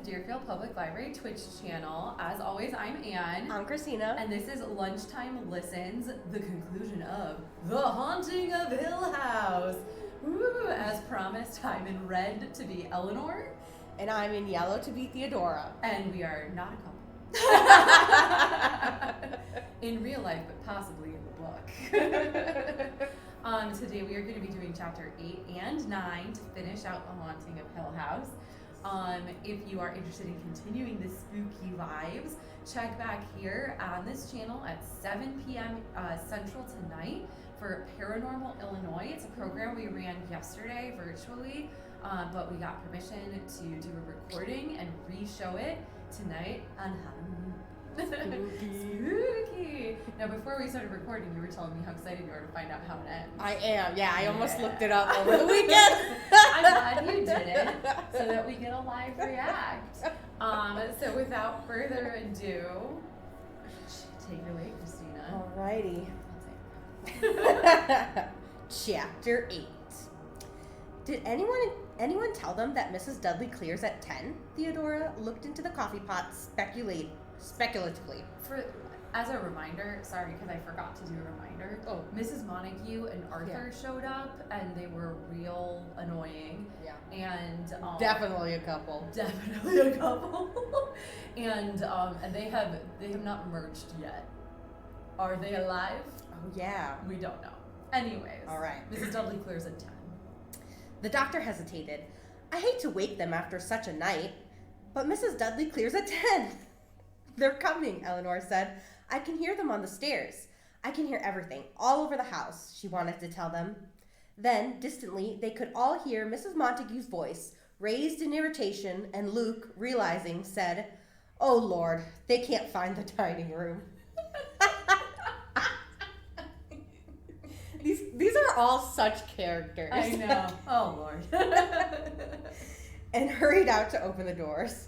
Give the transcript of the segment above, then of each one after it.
Deerfield Public Library Twitch channel. As always, I'm Anne. I'm Christina. And this is Lunchtime Listens, the conclusion of The Haunting of Hill House. Woo! As promised, I'm in red to be Eleanor. And I'm in yellow to be Theodora. And we are not a couple. In real life, but possibly in the book. Today we are going to be doing chapter 8 and 9 to finish out The Haunting of Hill House. If you are interested in continuing the spooky vibes, check back here on this channel at 7 p.m. Central tonight for Paranormal Illinois. It's a program we ran yesterday virtually, but we got permission to do a recording and re-show it tonight on Halloween. Spooky. Now, before we started recording, you were telling me how excited you are to find out how it ends. I am. Yeah, I almost looked it up over the weekend. I'm glad you did it, so that we get a live react. So without further ado, take it away, Christina. Alrighty. Chapter 8. Did anyone tell them that Mrs. Dudley clears at 10? Theodora looked into the coffee pot speculatively. As a reminder, sorry, because I forgot to do a reminder. Oh. Mrs. Montague and Arthur showed up, and they were real annoying. Yeah. And definitely a couple. Definitely a couple. and they have not merged yet. Are they alive? Oh yeah. We don't know. Anyways. All right. Mrs. Dudley clears at 10. The doctor hesitated. I hate to wake them after such a night, but Mrs. Dudley clears at 10. They're coming, Eleanor said. I can hear them on the stairs. I can hear everything, all over the house, she wanted to tell them. Then, distantly, they could all hear Mrs. Montague's voice, raised in irritation, and Luke, realizing, said, Oh Lord, they can't find the dining room. These are all such characters. I know. Oh Lord. And hurried out to open the doors.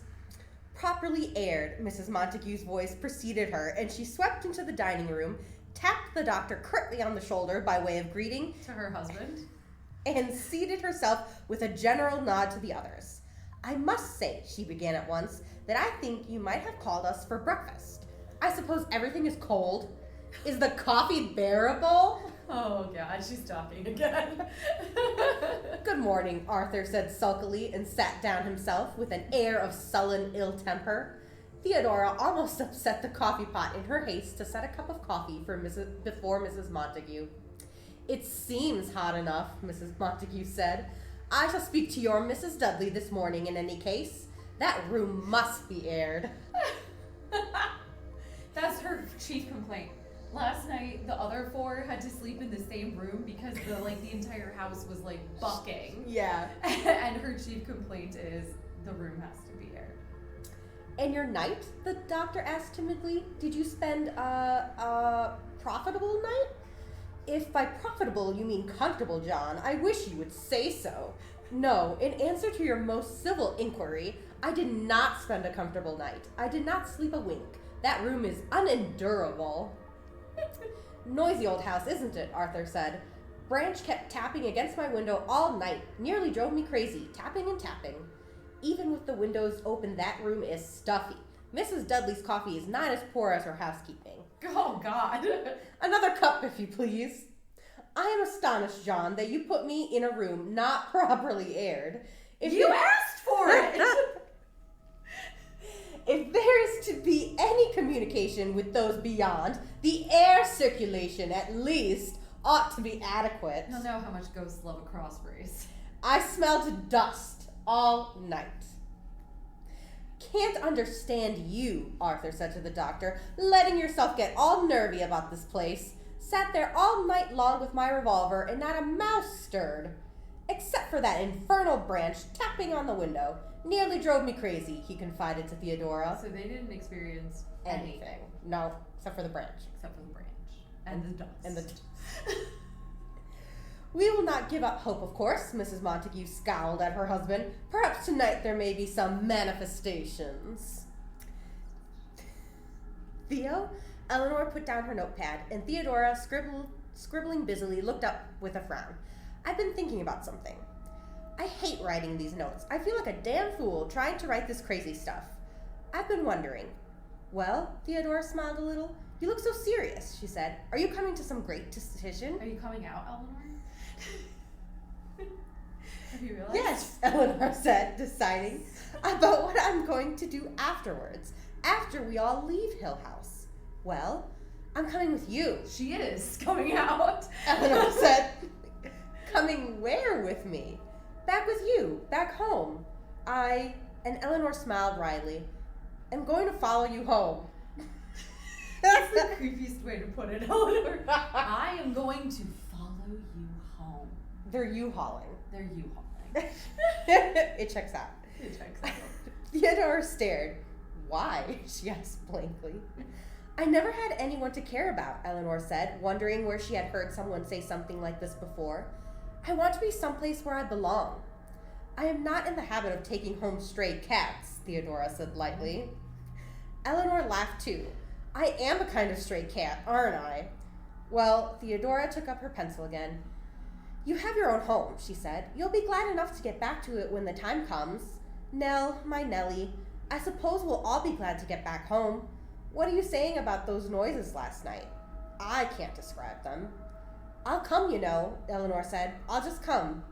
Properly aired, Mrs. Montague's voice preceded her, and she swept into the dining room, tapped the doctor curtly on the shoulder by way of greeting to her husband, and seated herself with a general nod to the others. I must say, she began at once, that I think you might have called us for breakfast. I suppose everything is cold. Is the coffee bearable? Oh God, she's talking again. Good morning, Arthur said sulkily and sat down himself with an air of sullen ill temper. Theodora almost upset the coffee pot in her haste to set a cup of coffee before Mrs. Montague. It seems hot enough, Mrs. Montague said. I shall speak to your Mrs. Dudley this morning in any case. That room must be aired. That's her chief complaint. Last night, the other four had to sleep in the same room because the entire house was bucking. Yeah. And her chief complaint is the room has to be aired. And your night? The doctor asked timidly. Did you spend a profitable night? If by profitable you mean comfortable, John, I wish you would say so. No, in answer to your most civil inquiry, I did not spend a comfortable night. I did not sleep a wink. That room is unendurable. Noisy old house, isn't it? Arthur said. Branch kept tapping against my window all night. Nearly drove me crazy, tapping and tapping. Even with the windows open, that room is stuffy. Mrs. Dudley's coffee is not as poor as her housekeeping. Oh, God. Another cup, if you please. I am astonished, John, that you put me in a room not properly aired. If you asked for it! If there is to be any communication with those beyond, the air circulation, at least, ought to be adequate. You'll know how much ghosts love a cross brace. I smelled dust all night. Can't understand you, Arthur said to the doctor, letting yourself get all nervy about this place. Sat there all night long with my revolver and not a mouse stirred. Except for that infernal Branch tapping on the window. Nearly drove me crazy, he confided to Theodora. So they didn't experience anything. No, except for the Branch. Except for the Branch. And the dust. And the dust. We will not give up hope, of course, Mrs. Montague scowled at her husband. Perhaps tonight there may be some manifestations. Theo? Eleanor put down her notepad, and Theodora, scribbling busily, looked up with a frown. I've been thinking about something. I hate writing these notes. I feel like a damn fool trying to write this crazy stuff. I've been wondering. Well, Theodora smiled a little. You look so serious, she said. Are you coming to some great decision? Are you coming out, Eleanor? Have you realized? Yes, Eleanor said, deciding about what I'm going to do afterwards, after we all leave Hill House. Well, I'm coming with you. She is coming out. Eleanor said. Coming where with me? Back with you, back home. And Eleanor smiled wryly, am going to follow you home. That's the creepiest way to put it, Eleanor. I am going to follow you home. They're U-hauling. They're U-hauling. It checks out. It checks out. Theodora stared. Why? She asked blankly. I never had anyone to care about, Eleanor said, wondering where she had heard someone say something like this before. I want to be someplace where I belong. I am not in the habit of taking home stray cats, Theodora said lightly. Eleanor laughed too. I am a kind of stray cat, aren't I? Well, Theodora took up her pencil again. You have your own home, she said. You'll be glad enough to get back to it when the time comes. Nell, my Nellie, I suppose we'll all be glad to get back home. What are you saying about those noises last night? I can't describe them. I'll come, you know, Eleanor said. I'll just come.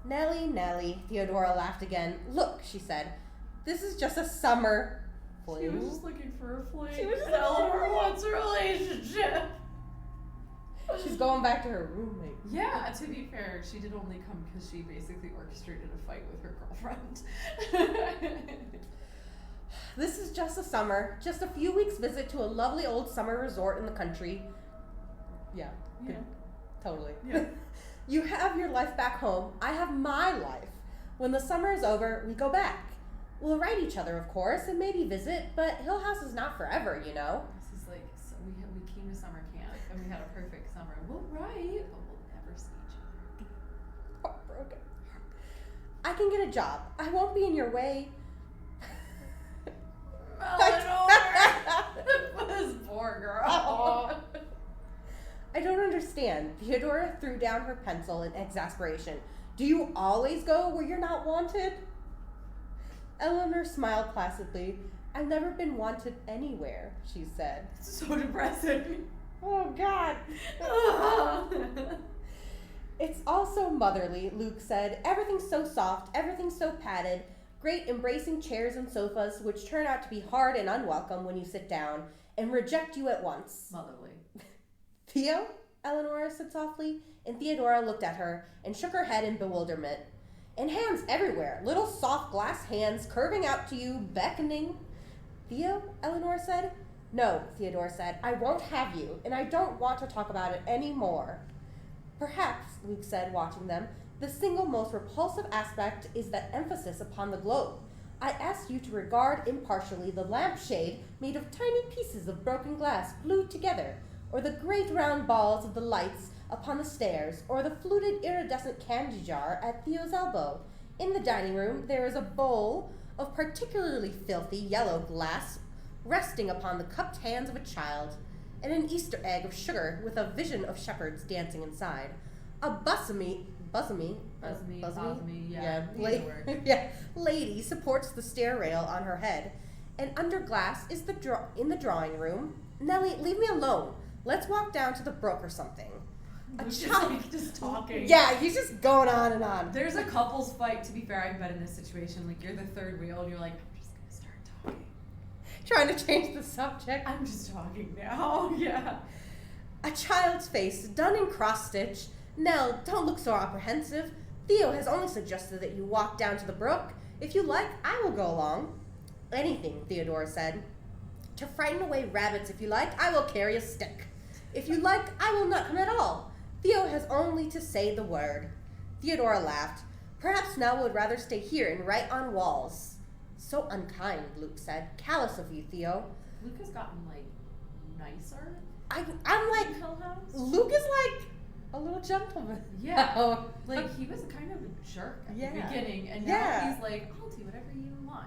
Nellie, Nellie, Theodora laughed again. Look, she said, this is just a summer fling. She was just looking for a fling. She was just Eleanor wants a relationship. She's going back to her roommate. Yeah, to be fair, she did only come because she basically orchestrated a fight with her girlfriend. This is just a summer, just a few weeks visit to a lovely old summer resort in the country. Yeah. Yeah. Totally. Yeah. You have your life back home. I have my life. When the summer is over, we go back. We'll write each other, of course, and maybe visit, but Hill House is not forever, you know? This is like, so we came to summer camp and we had a perfect summer. We'll write, but we'll never see each other. Heartbroken. I can get a job. I won't be in your way. Eleanor! This poor girl. I don't understand. Theodora threw down her pencil in exasperation. Do you always go where you're not wanted? Eleanor smiled placidly. I've never been wanted anywhere, she said. So depressing. Oh, God. It's all so motherly, Luke said. Everything's so soft, everything's so padded. Great embracing chairs and sofas, which turn out to be hard and unwelcome when you sit down, and reject you at once. Motherly. Theo? Eleanor said softly, and Theodora looked at her and shook her head in bewilderment. And hands everywhere, little soft glass hands curving out to you, beckoning. Theo? Eleanor said. No, Theodora said, I won't have you, and I don't want to talk about it any more. Perhaps, Luke said, watching them, the single most repulsive aspect is that emphasis upon the globe. I ask you to regard impartially the lampshade made of tiny pieces of broken glass glued together, or the great round balls of the lights upon the stairs, or the fluted iridescent candy jar at Theo's elbow. In the dining room there is a bowl of particularly filthy yellow glass resting upon the cupped hands of a child, and an Easter egg of sugar with a vision of shepherds dancing inside. A busamy, lady supports the stair rail on her head, and under glass is in the drawing room. Nellie, leave me alone. Let's walk down to the brook or something. Just talking. Yeah, he's just going on and on. There's a couples fight. To be fair, I've been in this situation. Like, you're the third wheel, and you're like, I'm just gonna start talking. Trying to change the subject. I'm just talking now. Yeah. A child's face, done in cross-stitch. Nell, don't look so apprehensive. Theo has only suggested that you walk down to the brook. If you like, I will go along. Anything, Theodora said. To frighten away rabbits, if you like, I will carry a stick. If you like, I will not come at all. Theo has only to say the word. Theodora laughed. Perhaps Nell would rather stay here and write on walls. So unkind, Luke said. Callous of you, Theo. Luke has gotten, like, nicer. I'm like, Hill House? Luke is like a little gentleman. Yeah. Like, he was kind of a jerk at the Yeah. beginning, and now he's like, I'll do whatever you want.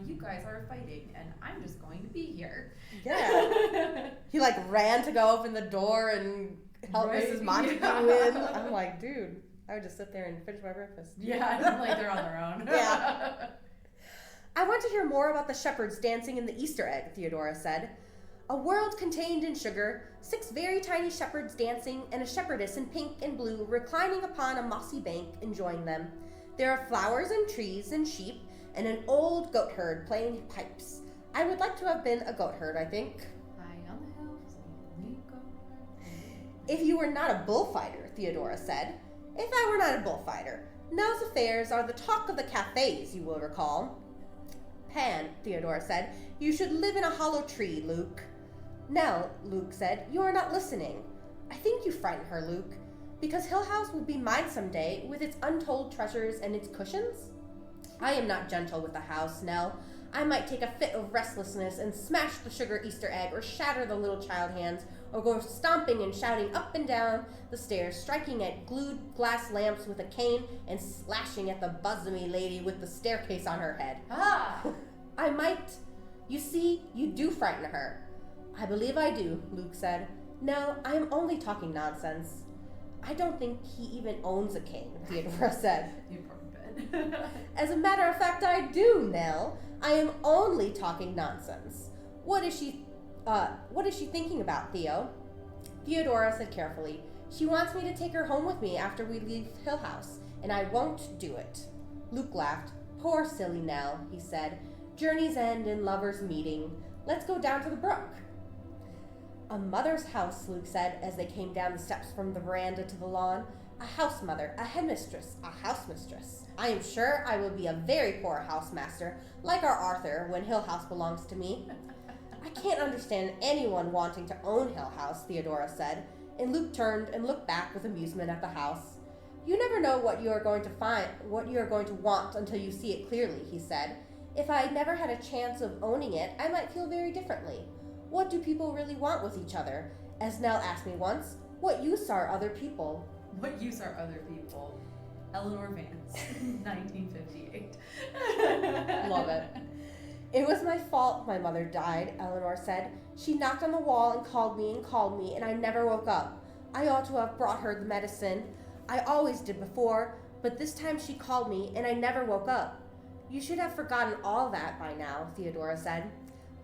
You guys are fighting, and I'm just going to be here. Yeah. He like ran to go open the door and help Right, Mrs. Montague yeah. in. I'm like, dude. I would just sit there and finish my breakfast. Yeah, like they're on their own. Yeah. I want to hear more about the shepherds dancing in the Easter egg, Theodora said. A world contained in sugar, 6 very tiny shepherds dancing, and a shepherdess in pink and blue reclining upon a mossy bank, enjoying them. There are flowers and trees and sheep, and an old goat herd playing pipes. I would like to have been a goat herd, I think. High on the hills, we go. If you were not a bullfighter, Theodora said. If I were not a bullfighter. Nell's affairs are the talk of the cafes, you will recall. Pan, Theodora said, you should live in a hollow tree, Luke. Nell, Luke said, you are not listening. I think you frighten her, Luke, because Hill House will be mine someday with its untold treasures and its cushions. I am not gentle with the house, Nell. I might take a fit of restlessness and smash the sugar Easter egg or shatter the little child hands or go stomping and shouting up and down the stairs, striking at glued glass lamps with a cane and slashing at the bosomy lady with the staircase on her head. Ah! I might. You see, you do frighten her. I believe I do, Luke said. No, I am only talking nonsense. I don't think he even owns a cane, Theodora said. You poor bed. As a matter of fact, I do, Nell. I am only talking nonsense. What is she thinking about, Theo? Theodora said carefully. She wants me to take her home with me after we leave Hill House, and I won't do it. Luke laughed. Poor silly Nell, he said. Journeys end in lovers meeting. Let's go down to the brook. A mother's house, Luke said, as they came down the steps from the veranda to the lawn. A house mother, a headmistress, a housemistress. I am sure I will be a very poor housemaster, like our Arthur, when Hill House belongs to me. I can't understand anyone wanting to own Hill House, Theodora said, and Luke turned and looked back with amusement at the house. You never know what you are going to want until you see it clearly, he said. If I never had a chance of owning it, I might feel very differently. What do people really want with each other? As Nell asked me once, what use are other people? What use are other people? Eleanor Vance, 1958. Love it. It was my fault my mother died, Eleanor said. She knocked on the wall and called me, and I never woke up. I ought to have brought her the medicine. I always did before, but this time she called me, and I never woke up. You should have forgotten all that by now, Theodora said.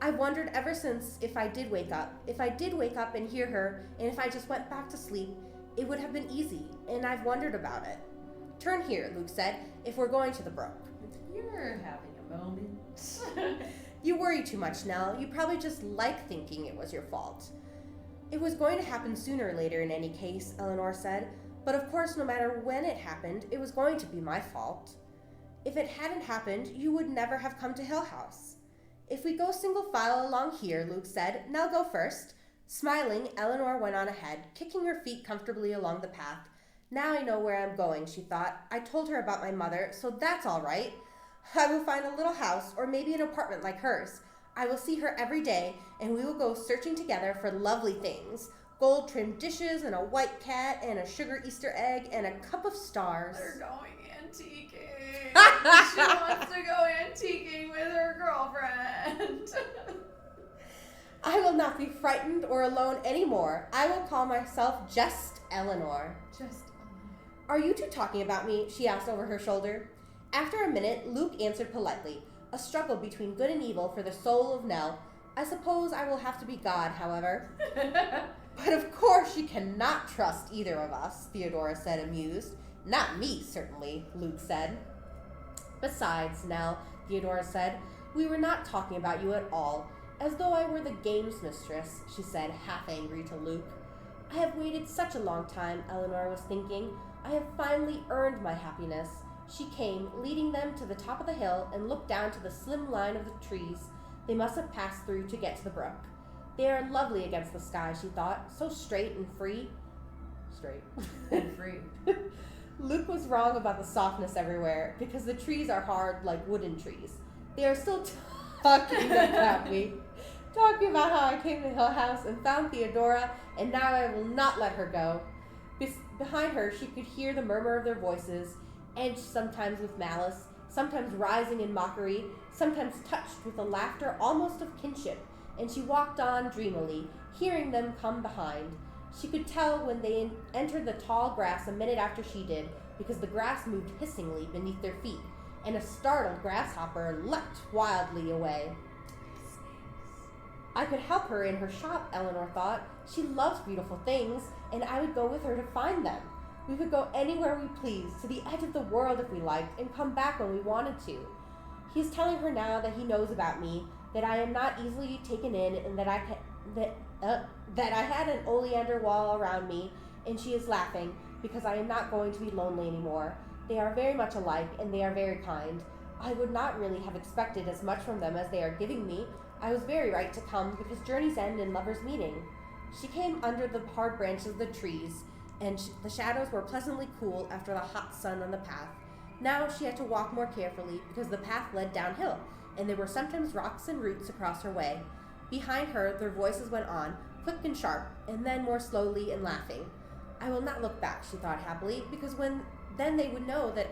I wondered ever since if I did wake up and hear her, and if I just went back to sleep, it would have been easy, and I've wondered about it. Turn here, Luke said, if we're going to the brook. You're having a moment. You worry too much, Nell. You probably just like thinking it was your fault. It was going to happen sooner or later in any case, Eleanor said, but of course no matter when it happened, it was going to be my fault. If it hadn't happened, you would never have come to Hill House. If we go single file along here, Luke said, Nell go first. Smiling, Eleanor went on ahead, kicking her feet comfortably along the path. Now I know where I'm going, she thought. I told her about my mother, so that's all right. I will find a little house, or maybe an apartment like hers. I will see her every day, and we will go searching together for lovely things. Gold-trimmed dishes, and a white cat, and a sugar Easter egg, and a cup of stars. They're going antiquing. She wants to go antiquing with her girlfriend. I will not be frightened or alone anymore. I will call myself just Eleanor. Are you two talking about me? She asked over her shoulder. After a minute, Luke answered politely, a struggle between good and evil for the soul of Nell. I suppose I will have to be God, however. But of course she cannot trust either of us, Theodora said, amused. Not me, certainly, Luke said. Besides, Nell, Theodora said, we were not talking about you at all, as though I were the games mistress, she said, half angry to Luke. I have waited such a long time, Eleanor was thinking. I have finally earned my happiness. She came, leading them to the top of the hill, and looked down to the slim line of the trees they must have passed through to get to the brook. They are lovely against the sky, she thought, so straight and free. Straight. And free. Luke was wrong about the softness everywhere, because the trees are hard like wooden trees. They are still talking about me. Talking about how I came to Hill House and found Theodora, and now I will not let her go. Behind her, she could hear the murmur of their voices, edged sometimes with malice, sometimes rising in mockery, sometimes touched with a laughter almost of kinship, and she walked on dreamily, hearing them come behind. She could tell when they entered the tall grass a minute after she did, because the grass moved hissingly beneath their feet, and a startled grasshopper leapt wildly away. I could help her in her shop, Eleanor thought. She loves beautiful things, and I would go with her to find them. We could go anywhere we pleased, to the edge of the world if we liked, and come back when we wanted to. He is telling her now that he knows about me, that I am not easily taken in, and that I had an oleander wall around me, and she is laughing, because I am not going to be lonely anymore. They are very much alike, and they are very kind. I would not really have expected as much from them as they are giving me. I was very right to come, because journeys end in lovers' meeting. She came under the hard branches of the trees, and the shadows were pleasantly cool after the hot sun on the path. Now she had to walk more carefully, because the path led downhill, and there were sometimes rocks and roots across her way. Behind her, their voices went on, quick and sharp, and then more slowly and laughing. I will not look back, she thought happily, because then they would know that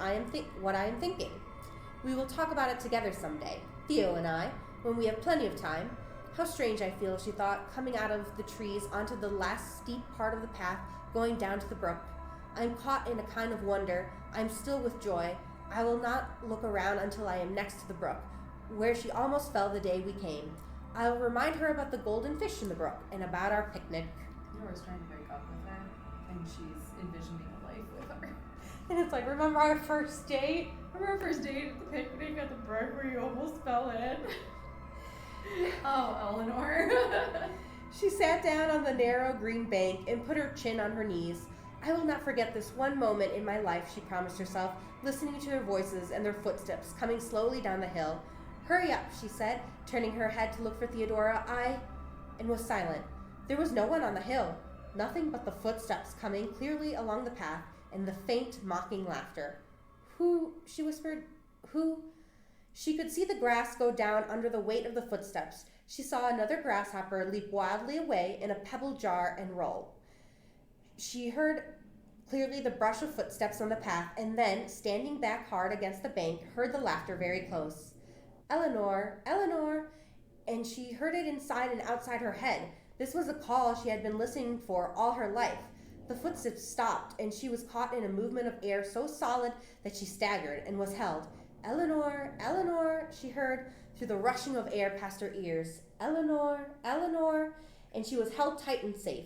what I am thinking. We will talk about it together someday, Theo and I, when we have plenty of time. How strange I feel, she thought, coming out of the trees onto the last steep part of the path, going down to the brook. I am caught in a kind of wonder. I am still with joy. I will not look around until I am next to the brook, where she almost fell the day we came. I will remind her about the golden fish in the brook and about our picnic. Nora's trying to break up with her, and she's envisioning a life with her. And it's like, remember our first date? Remember our first date at the picnic at the brook where you almost fell in? Oh, Eleanor. She sat down on the narrow green bank and put her chin on her knees. I will not forget this one moment in my life, she promised herself, listening to their voices and their footsteps coming slowly down the hill. Hurry up, she said, turning her head to look for Theodora. And was silent. There was no one on the hill. Nothing but the footsteps coming clearly along the path and the faint, mocking laughter. Who? She whispered. Who? She could see the grass go down under the weight of the footsteps. She saw another grasshopper leap wildly away in a pebble jar and roll. She heard clearly the brush of footsteps on the path, and then, standing back hard against the bank, heard the laughter very close. Eleanor, Eleanor, and she heard it inside and outside her head. This was a call she had been listening for all her life. The footsteps stopped, and she was caught in a movement of air so solid that she staggered and was held. Eleanor, Eleanor, she heard through the rushing of air past her ears. Eleanor, Eleanor, and she was held tight and safe.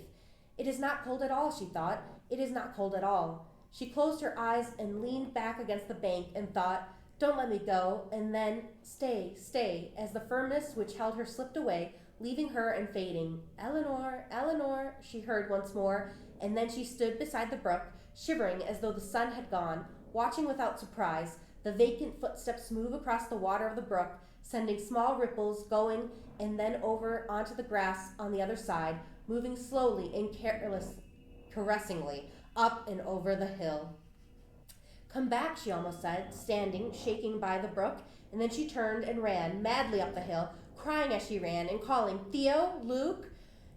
It is not cold at all, she thought. It is not cold at all. She closed her eyes and leaned back against the bank and thought, don't let me go, and then, stay, stay, as the firmness which held her slipped away, leaving her and fading. Eleanor, Eleanor, she heard once more, and then she stood beside the brook, shivering as though the sun had gone, watching without surprise the vacant footsteps move across the water of the brook, sending small ripples going and then over onto the grass on the other side, moving slowly and caressingly up and over the hill. Come back, she almost said, standing, shaking by the brook, and then she turned and ran madly up the hill, crying as she ran and calling, Theo, Luke.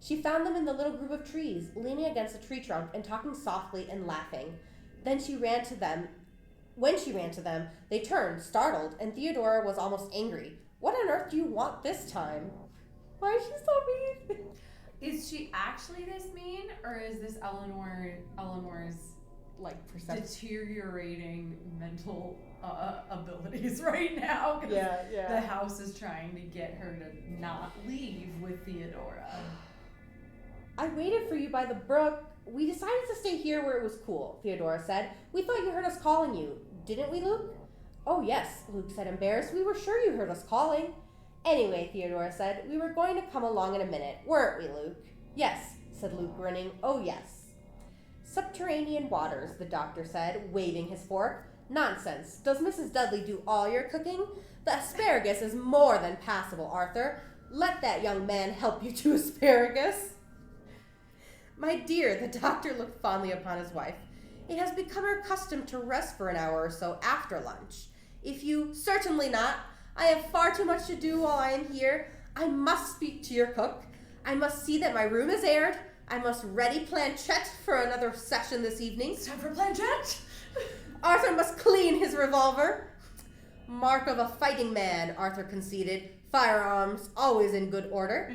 She found them in the little group of trees, leaning against a tree trunk and talking softly and laughing. When she ran to them, they turned, startled, and Theodora was almost angry. What on earth do you want this time? Why is she so mean? Is she actually this mean, or is this Eleanor's deteriorating mental abilities right now? Yeah. The house is trying to get her to not leave with Theodora. I waited for you by the brook. We decided to stay here where it was cool, Theodora said. We thought you heard us calling you. Didn't we, Luke? Oh, yes, Luke said, embarrassed. We were sure you heard us calling. Anyway, Theodora said, we were going to come along in a minute. Weren't we, Luke? Yes, said Luke, grinning. Oh, yes. Subterranean waters, the doctor said, waving his fork. Nonsense. Does Mrs. Dudley do all your cooking? The asparagus is more than passable, Arthur. Let that young man help you to asparagus. My dear, the doctor looked fondly upon his wife. It has become our custom to rest for an hour or so after lunch. Certainly not. I have far too much to do while I am here. I must speak to your cook. I must see that my room is aired. I must ready planchette for another session this evening. It's time for planchette. Arthur must clean his revolver. Mark of a fighting man, Arthur conceded. Firearms always in good order.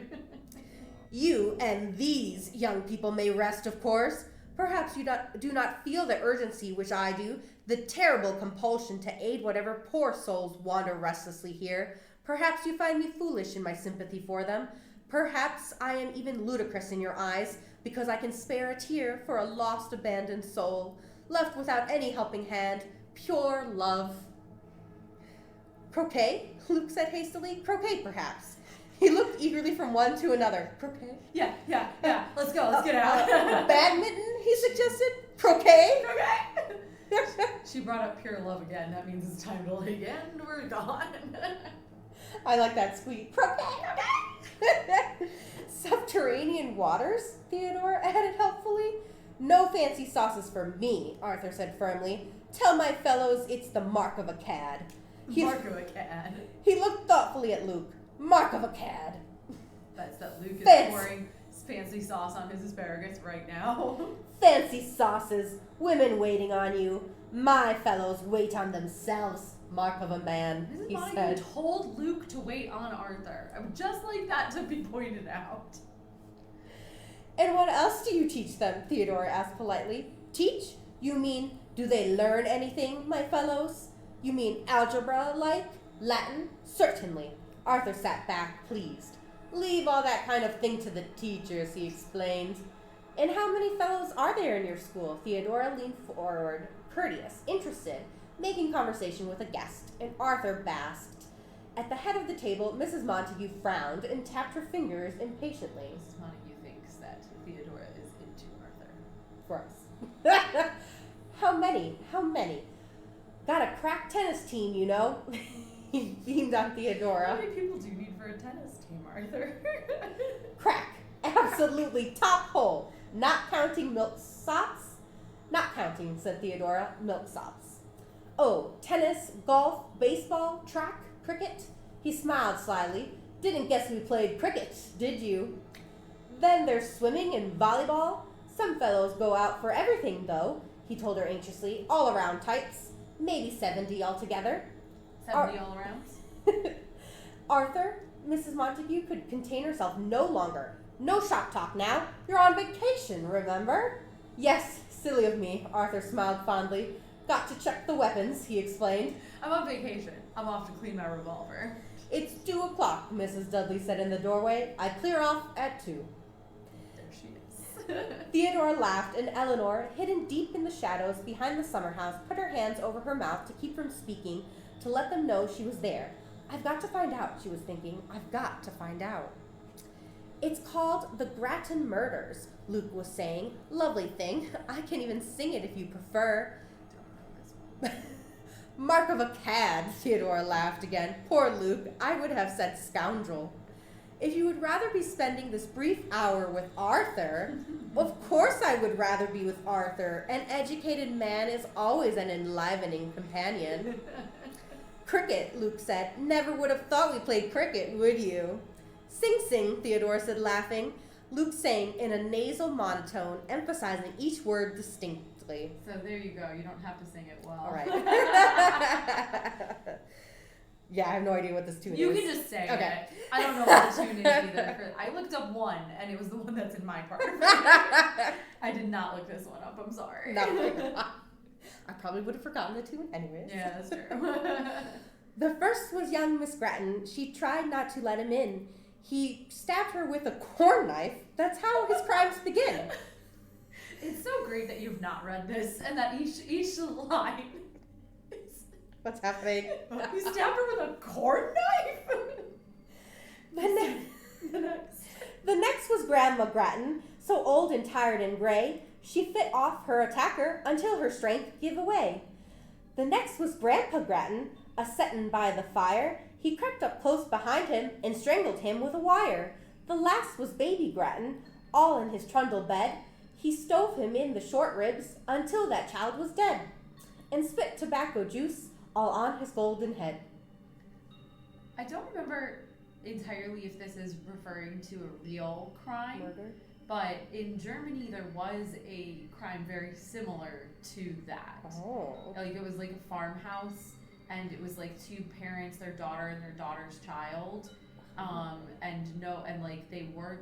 You and these young people may rest, of course. Perhaps you do not feel the urgency which I do, the terrible compulsion to aid whatever poor souls wander restlessly here. Perhaps you find me foolish in my sympathy for them. Perhaps I am even ludicrous in your eyes, because I can spare a tear for a lost, abandoned soul, left without any helping hand, pure love. Croquet? Luke said hastily. Croquet, perhaps. He looked eagerly from one to another. Croquet? Yeah. Let's go. Let's get out. Badminton, he suggested. Croquet? Croquet. She brought up pure love again. That means it's time to like end. We're gone. I like that squeak. Croquet. Subterranean waters? Theodore added helpfully. No fancy sauces for me, Arthur said firmly. Tell my fellows it's the mark of a cad. Mark of a cad. He looked thoughtfully at Luke. Mark of a cad. That's that Luke is Fancy. pouring fancy sauce on his asparagus right now. Fancy sauces. Women waiting on you. My fellows wait on themselves. Mark of a man, Mrs. he Montague said. told Luke to wait on Arthur. I would just like that to be pointed out. And what else do you teach them? Theodore asked politely. Teach? You mean, do they learn anything, my fellows? You mean algebra, like? Latin? Certainly. Arthur sat back, pleased. Leave all that kind of thing to the teachers, he explained. And how many fellows are there in your school? Theodora leaned forward, courteous, interested, making conversation with a guest, and Arthur basked. At the head of the table, Mrs. Montague frowned and tapped her fingers impatiently. Mrs. Montague thinks that Theodora is into Arthur. For us. How many? Got a crack tennis team, you know. He beamed on How Theodora. many people do you need for a tennis team, Arthur? Crack. Absolutely top hole. Not counting milksops? Not counting, said Theodora. Milksops. Oh, tennis, golf, baseball, track, cricket? He smiled slyly. Didn't guess we played cricket, did you? Then there's swimming and volleyball. Some fellows go out for everything, though, he told her anxiously. All around types. Maybe 70 altogether. 70 all around? Arthur, Mrs. Montague could contain herself no longer. No shop talk now. You're on vacation, remember? Yes, silly of me, Arthur smiled fondly. Got to check the weapons, he explained. I'm on vacation. I'm off to clean my revolver. It's 2 o'clock, Mrs. Dudley said in the doorway. I clear off at 2. There she is. Theodora laughed, and Eleanor, hidden deep in the shadows behind the summer house, put her hands over her mouth to keep from speaking, to let them know she was there. I've got to find out, she was thinking. I've got to find out. It's called The Grattan Murders, Luke was saying. Lovely thing. I can even sing it if you prefer. Mark of a cad, Theodora laughed again. Poor Luke. I would have said scoundrel. If you would rather be spending this brief hour with Arthur, of course I would rather be with Arthur. An educated man is always an enlivening companion. Cricket, Luke said. Never would have thought we played cricket, would you? Sing, sing, Theodora said, laughing. Luke sang in a nasal monotone, emphasizing each word distinctly. So there you go. You don't have to sing it well. All right. Yeah, I have no idea what this tune is. You can just say Okay. it. I don't know what the tune is either. I looked up one, and it was the one that's in my part. I did not look this one up. I'm sorry. No. I probably would have forgotten the tune anyways. Yeah, that's true. The first was young Miss Grattan. She tried not to let him in. He stabbed her with a corn knife. That's how his crimes begin. It's so great that you've not read this, and that each line is... What's happening? You stabbed her with a corn knife? The next was Grandma Grattan, so old and tired and gray, she fit off her attacker until her strength give away. The next was Grandpa Grattan, a-settin' by the fire. He crept up close behind him and strangled him with a wire. The last was Baby Grattan, all in his trundle bed. He stove him in the short ribs until that child was dead, and spit tobacco juice all on his golden head. I don't remember entirely if this is referring to a real crime. Murder? But in Germany, there was a crime very similar to that. Oh. Like, it was like a farmhouse, and it was like two parents, their daughter and their daughter's child. And like they weren't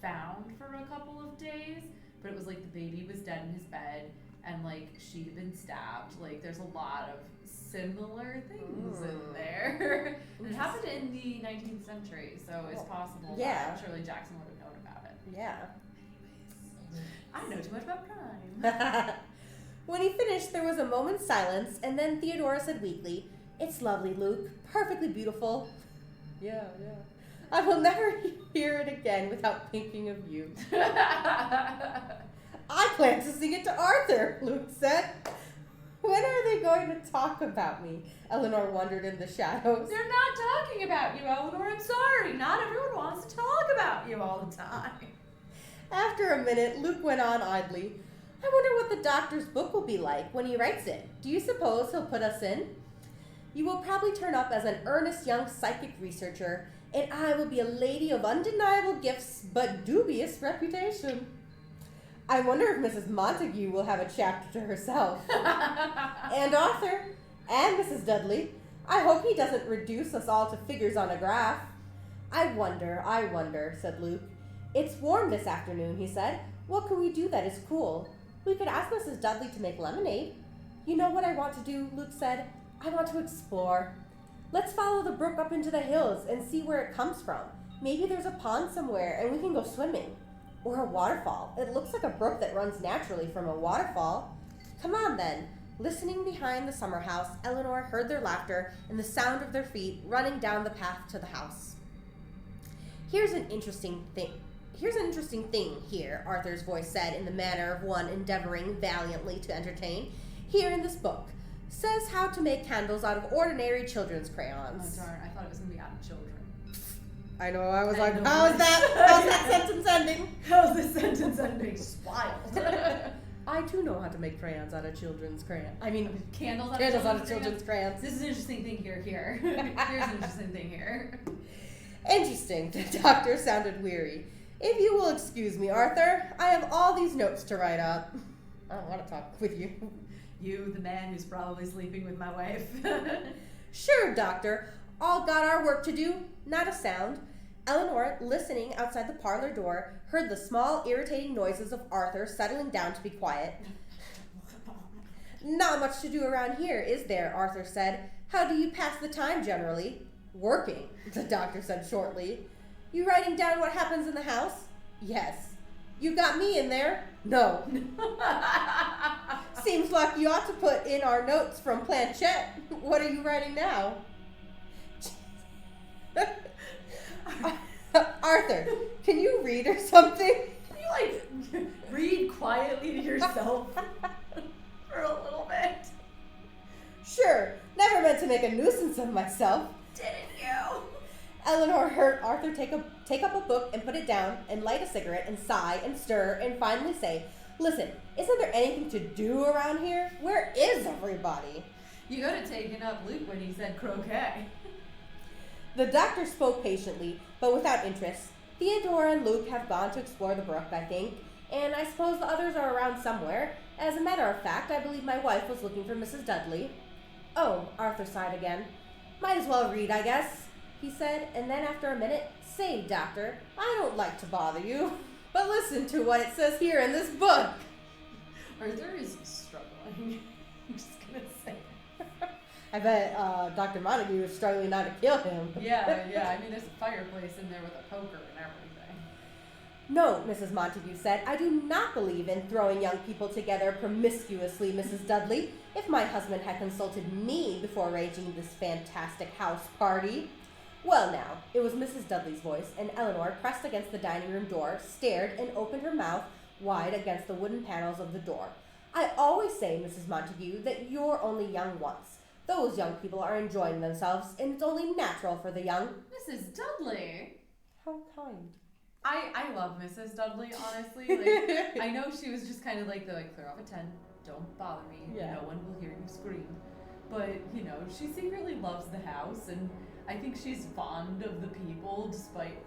found for a couple of days, but it was like the baby was dead in his bed and like she had been stabbed. Like there's a lot of similar things in there. And it happened in the 19th century, so it's possible that Shirley Jackson would have known about it. Yeah. Anyways, I know too much about crime. When he finished, there was a moment's silence, and then Theodora said weakly, "It's lovely, Luke. Perfectly beautiful." Yeah. "I will never hear it again without thinking of you." "I plan to sing it to Arthur," Luke said. "When are they going to talk about me?" Eleanor wondered in the shadows. They're not talking about you, Eleanor. I'm sorry. Not everyone wants to talk about you all the time. After a minute, Luke went on idly. "I wonder what the doctor's book will be like when he writes it. Do you suppose he'll put us in? You will probably turn up as an earnest young psychic researcher, and I will be a lady of undeniable gifts but dubious reputation. I wonder if Mrs. Montague will have a chapter to herself. And Arthur, and Mrs. Dudley. I hope he doesn't reduce us all to figures on a graph." I wonder, said Luke. "It's warm this afternoon," he said. "What can we do that is cool? We could ask Mrs. Dudley to make lemonade." "You know what I want to do," Luke said. "I want to explore. Let's follow the brook up into the hills and see where it comes from. Maybe there's a pond somewhere and we can go swimming. Or a waterfall. It looks like a brook that runs naturally from a waterfall. Come on then." Listening behind the summer house, Eleanor heard their laughter and the sound of their feet running down the path to the house. Here's an interesting thing here," Arthur's voice said in the manner of one endeavoring valiantly to entertain. "Here in this book. Says how to make candles out of ordinary children's crayons." Oh, darn. I thought it was going to be out of children. I know, I was like, how's that sentence ending? How's this sentence ending? Wild. I too know how to make crayons out of children's crayons. Candles out of children's crayons. This is an interesting thing here. Here's an interesting thing here. Interesting. The doctor sounded weary. "If you will excuse me, Arthur, I have all these notes to write up." "I don't want to talk with you." "You, the man who's probably sleeping with my wife." "Sure, doctor. All got our work to do." Not a sound. Eleanor, listening outside the parlor door, heard the small, irritating noises of Arthur settling down to be quiet. "Not much to do around here, is there?" Arthur said. "How do you pass the time generally?" "Working," the doctor said shortly. "You writing down what happens in the house?" "Yes." "You got me in there?" "No." "Seems like you ought to put in our notes from planchette. What are you writing now?" "Arthur, can you read or something?" Can you, read quietly to yourself for a little bit? "Sure. Never meant to make a nuisance of myself." Didn't you? Eleanor heard Arthur take up a book and put it down and light a cigarette and sigh and stir and finally say, "Listen, isn't there anything to do around here? Where is everybody?" You could have taken up Luke when he said croquet. The doctor spoke patiently, but without interest. "Theodora and Luke have gone to explore the brook, I think, and I suppose the others are around somewhere. As a matter of fact, I believe my wife was looking for Mrs. Dudley." "Oh," Arthur sighed again. "Might as well read, I guess," he said, and then after a minute, "Say, doctor, I don't like to bother you, but listen to what it says here in this book." Arthur is struggling. I'm just gonna say. I bet Dr. Montague is struggling not to kill him. Yeah. There's a fireplace in there with a poker and everything. "No," Mrs. Montague said, "I do not believe in throwing young people together promiscuously, Mrs. Dudley. If my husband had consulted me before arranging this fantastic house party." "Well now," it was Mrs. Dudley's voice, and Eleanor, pressed against the dining room door, stared and opened her mouth wide against the wooden panels of the door. "I always say, Mrs. Montague, that you're only young once. Those young people are enjoying themselves, and it's only natural for the young." Mrs. Dudley. How kind. I love Mrs. Dudley, honestly. Like, I know she was just kind of like clear off a 10, don't bother me, Yeah. no one will hear you scream. But, she secretly loves the house, and I think she's fond of the people, despite,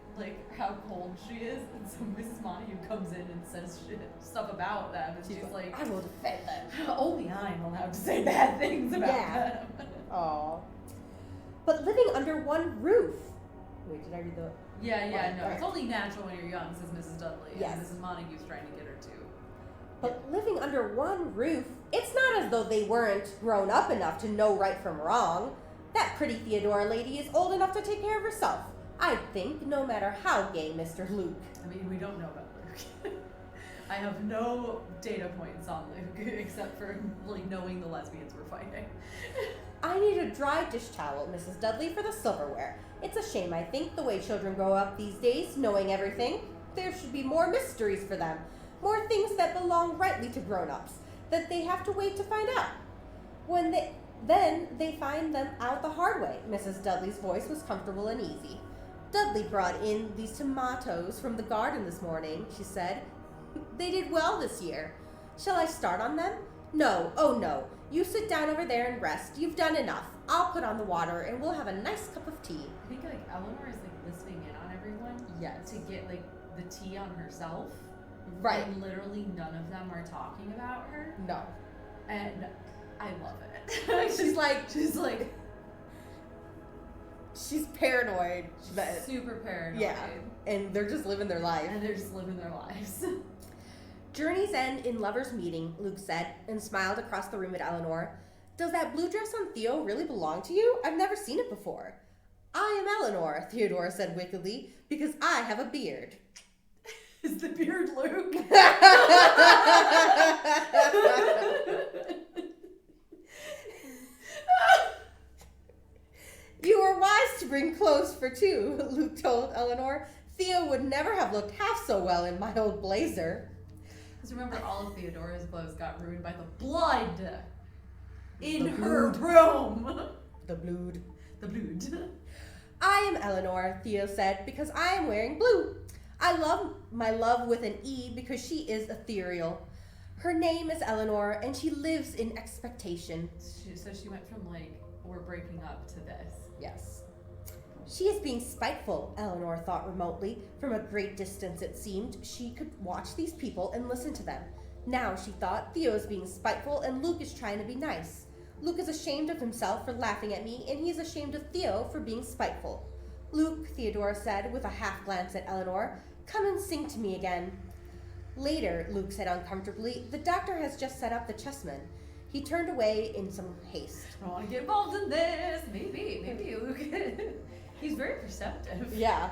how cold she is. And so Mrs. Montague comes in and says stuff about them, and she's like, "I will defend them." "Only I'm allowed to say bad things about them." Aw. "But living under one roof." Wait, did I read the... No, it's only natural when you're young, says Mrs. Dudley. Yes. And Mrs. Montague's trying to get her too. But living under one roof, it's not as though they weren't grown up enough to know right from wrong. That pretty Theodora lady is old enough to take care of herself. I think, no matter how gay Mr. Luke. I mean, we don't know about Luke. I have no data points on Luke except for like knowing the lesbians were fighting. I need a dry dish towel, Mrs. Dudley, for the silverware. It's a shame, I think, the way children grow up these days, knowing everything. There should be more mysteries for them. More things that belong rightly to grown-ups, that they have to wait to find out. Then they find them out the hard way. Mrs. Dudley's voice was comfortable and easy. Dudley brought in these tomatoes from the garden this morning, she said. They did well this year. Shall I start on them? No, oh no. You sit down over there and rest. You've done enough. I'll put on the water and we'll have a nice cup of tea. I think like Eleanor is like listening in on everyone. Yes. To get like the tea on herself. Right. And literally none of them are talking about her. No. And I love it. She's paranoid. But, super paranoid. yeah. And they're just living their life. lives. Journeys end in lovers' meeting, Luke said, and smiled across the room at Eleanor. Does that blue dress on Theo really belong to you? I've never seen it before. I am Eleanor, Theodora said wickedly, because I have a beard. Is the beard Luke? You were wise to bring clothes for two, Luke told Eleanor. Theo would never have looked half so well in my old blazer. Because remember, all of Theodora's clothes got ruined by the blood in The her blood. room. The blood. The blood. I am Eleanor, Theo said, because I am wearing blue. I love my love with an E because she is ethereal. Her name is Eleanor, and she lives in expectation. So she went from like, we're breaking up to this. Yes. She is being spiteful, Eleanor thought remotely. From a great distance, it seemed, she could watch these people and listen to them. Now, she thought, Theo is being spiteful and Luke is trying to be nice. Luke is ashamed of himself for laughing at me, and he is ashamed of Theo for being spiteful. Luke, Theodora said, with a half glance at Eleanor, come and sing to me again. Later, Luke said uncomfortably, the doctor has just set up the chessmen. He turned away in some haste. I don't want to get involved in this. Maybe Luke. He's very perceptive. Yeah.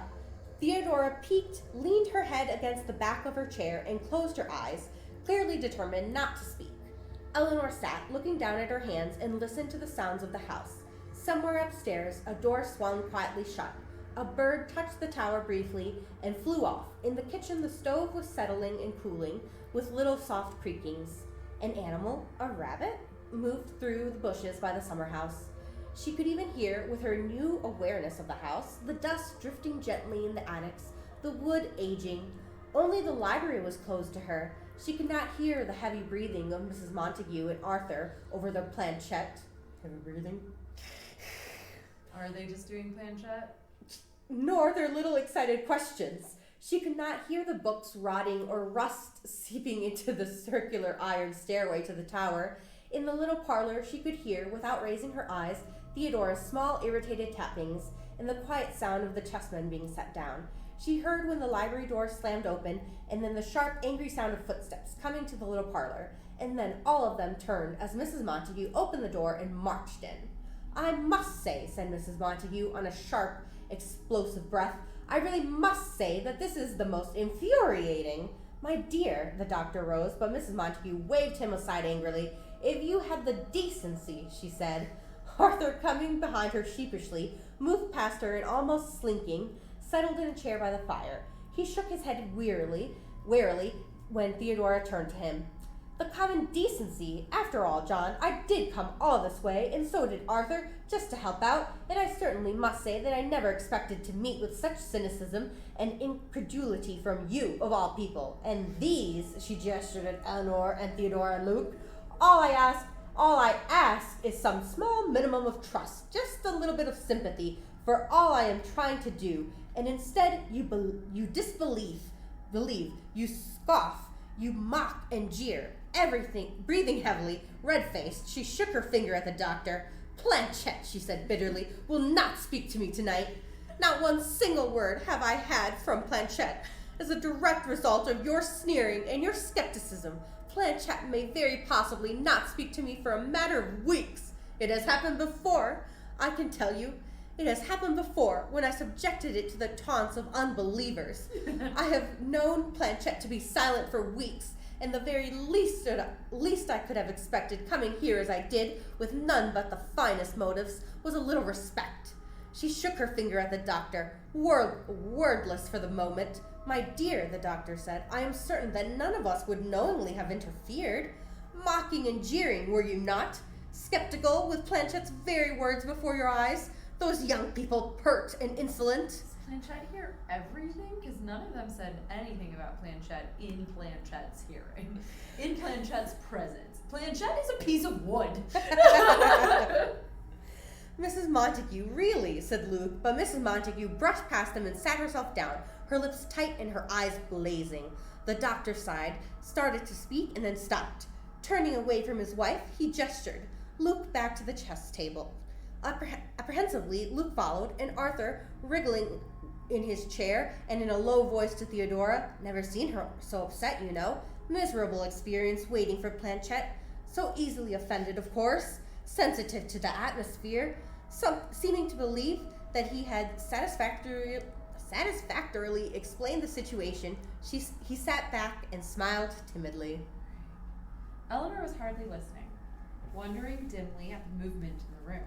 Theodora peeked, leaned her head against the back of her chair, and closed her eyes, clearly determined not to speak. Eleanor sat, looking down at her hands, and listened to the sounds of the house. Somewhere upstairs, a door swung quietly shut. A bird touched the tower briefly and flew off. In the kitchen, the stove was settling and cooling, with little soft creakings. An animal, a rabbit, moved through the bushes by the summer house. She could even hear, with her new awareness of the house, the dust drifting gently in the attics, the wood aging. Only the library was closed to her. She could not hear the heavy breathing of Mrs. Montague and Arthur over their planchette. Heavy breathing? Are they just doing planchette? Nor their little excited questions. She could not hear the books rotting or rust seeping into the circular iron stairway to the tower. In the little parlor, she could hear, without raising her eyes, Theodora's small, irritated tappings and the quiet sound of the chessmen being set down. She heard when the library door slammed open, and then the sharp, angry sound of footsteps coming to the little parlor, and then all of them turned as Mrs. Montague opened the door and marched in. I must say, said Mrs. Montague on a sharp, explosive breath, I really must say that this is the most infuriating. My dear, the doctor rose, but Mrs. Montague waved him aside angrily. If you had the decency, she said. Arthur, coming behind her sheepishly, moved past her and almost slinking, settled in a chair by the fire. He shook his head warily when Theodora turned to him. The common decency. After all, John, I did come all this way, and so did Arthur, just to help out, and I certainly must say that I never expected to meet with such cynicism and incredulity from you, of all people. And these, she gestured at Eleanor and Theodora and Luke, all I ask is some small minimum of trust, just a little bit of sympathy for all I am trying to do, and instead you disbelieve, you scoff, you mock and jeer, everything. Breathing heavily, red-faced, she shook her finger at the doctor. Planchette, she said bitterly, will not speak to me tonight. Not one single word have I had from Planchette. As a direct result of your sneering and your skepticism, Planchette may very possibly not speak to me for a matter of weeks. It has happened before, I can tell you. It has happened before when I subjected it to the taunts of unbelievers. I have known Planchette to be silent for weeks, and the very least I could have expected, coming here as I did, with none but the finest motives, was a little respect. She shook her finger at the doctor, wordless for the moment. My dear, the doctor said, I am certain that none of us would knowingly have interfered. Mocking and jeering, were you not? Skeptical, with Planchette's very words before your eyes? Those young people, pert and insolent. Does Planchette hear everything? Because none of them said anything about Planchette in Planchette's hearing. In Planchette's presence. Planchette is a piece of wood. Mrs. Montague, really, said Luke, but Mrs. Montague brushed past him and sat herself down, her lips tight and her eyes blazing. The doctor sighed, started to speak, and then stopped. Turning away from his wife, he gestured. Luke back to the chess table. Apprehensively, Luke followed, and Arthur, wriggling in his chair, and in a low voice to Theodora, never seen her so upset, you know. Miserable experience waiting for Planchette. So easily offended, of course. Sensitive to the atmosphere. Seeming to believe that he had satisfactorily explained the situation, he sat back and smiled timidly. Eleanor was hardly listening, wondering dimly at the movement in the room.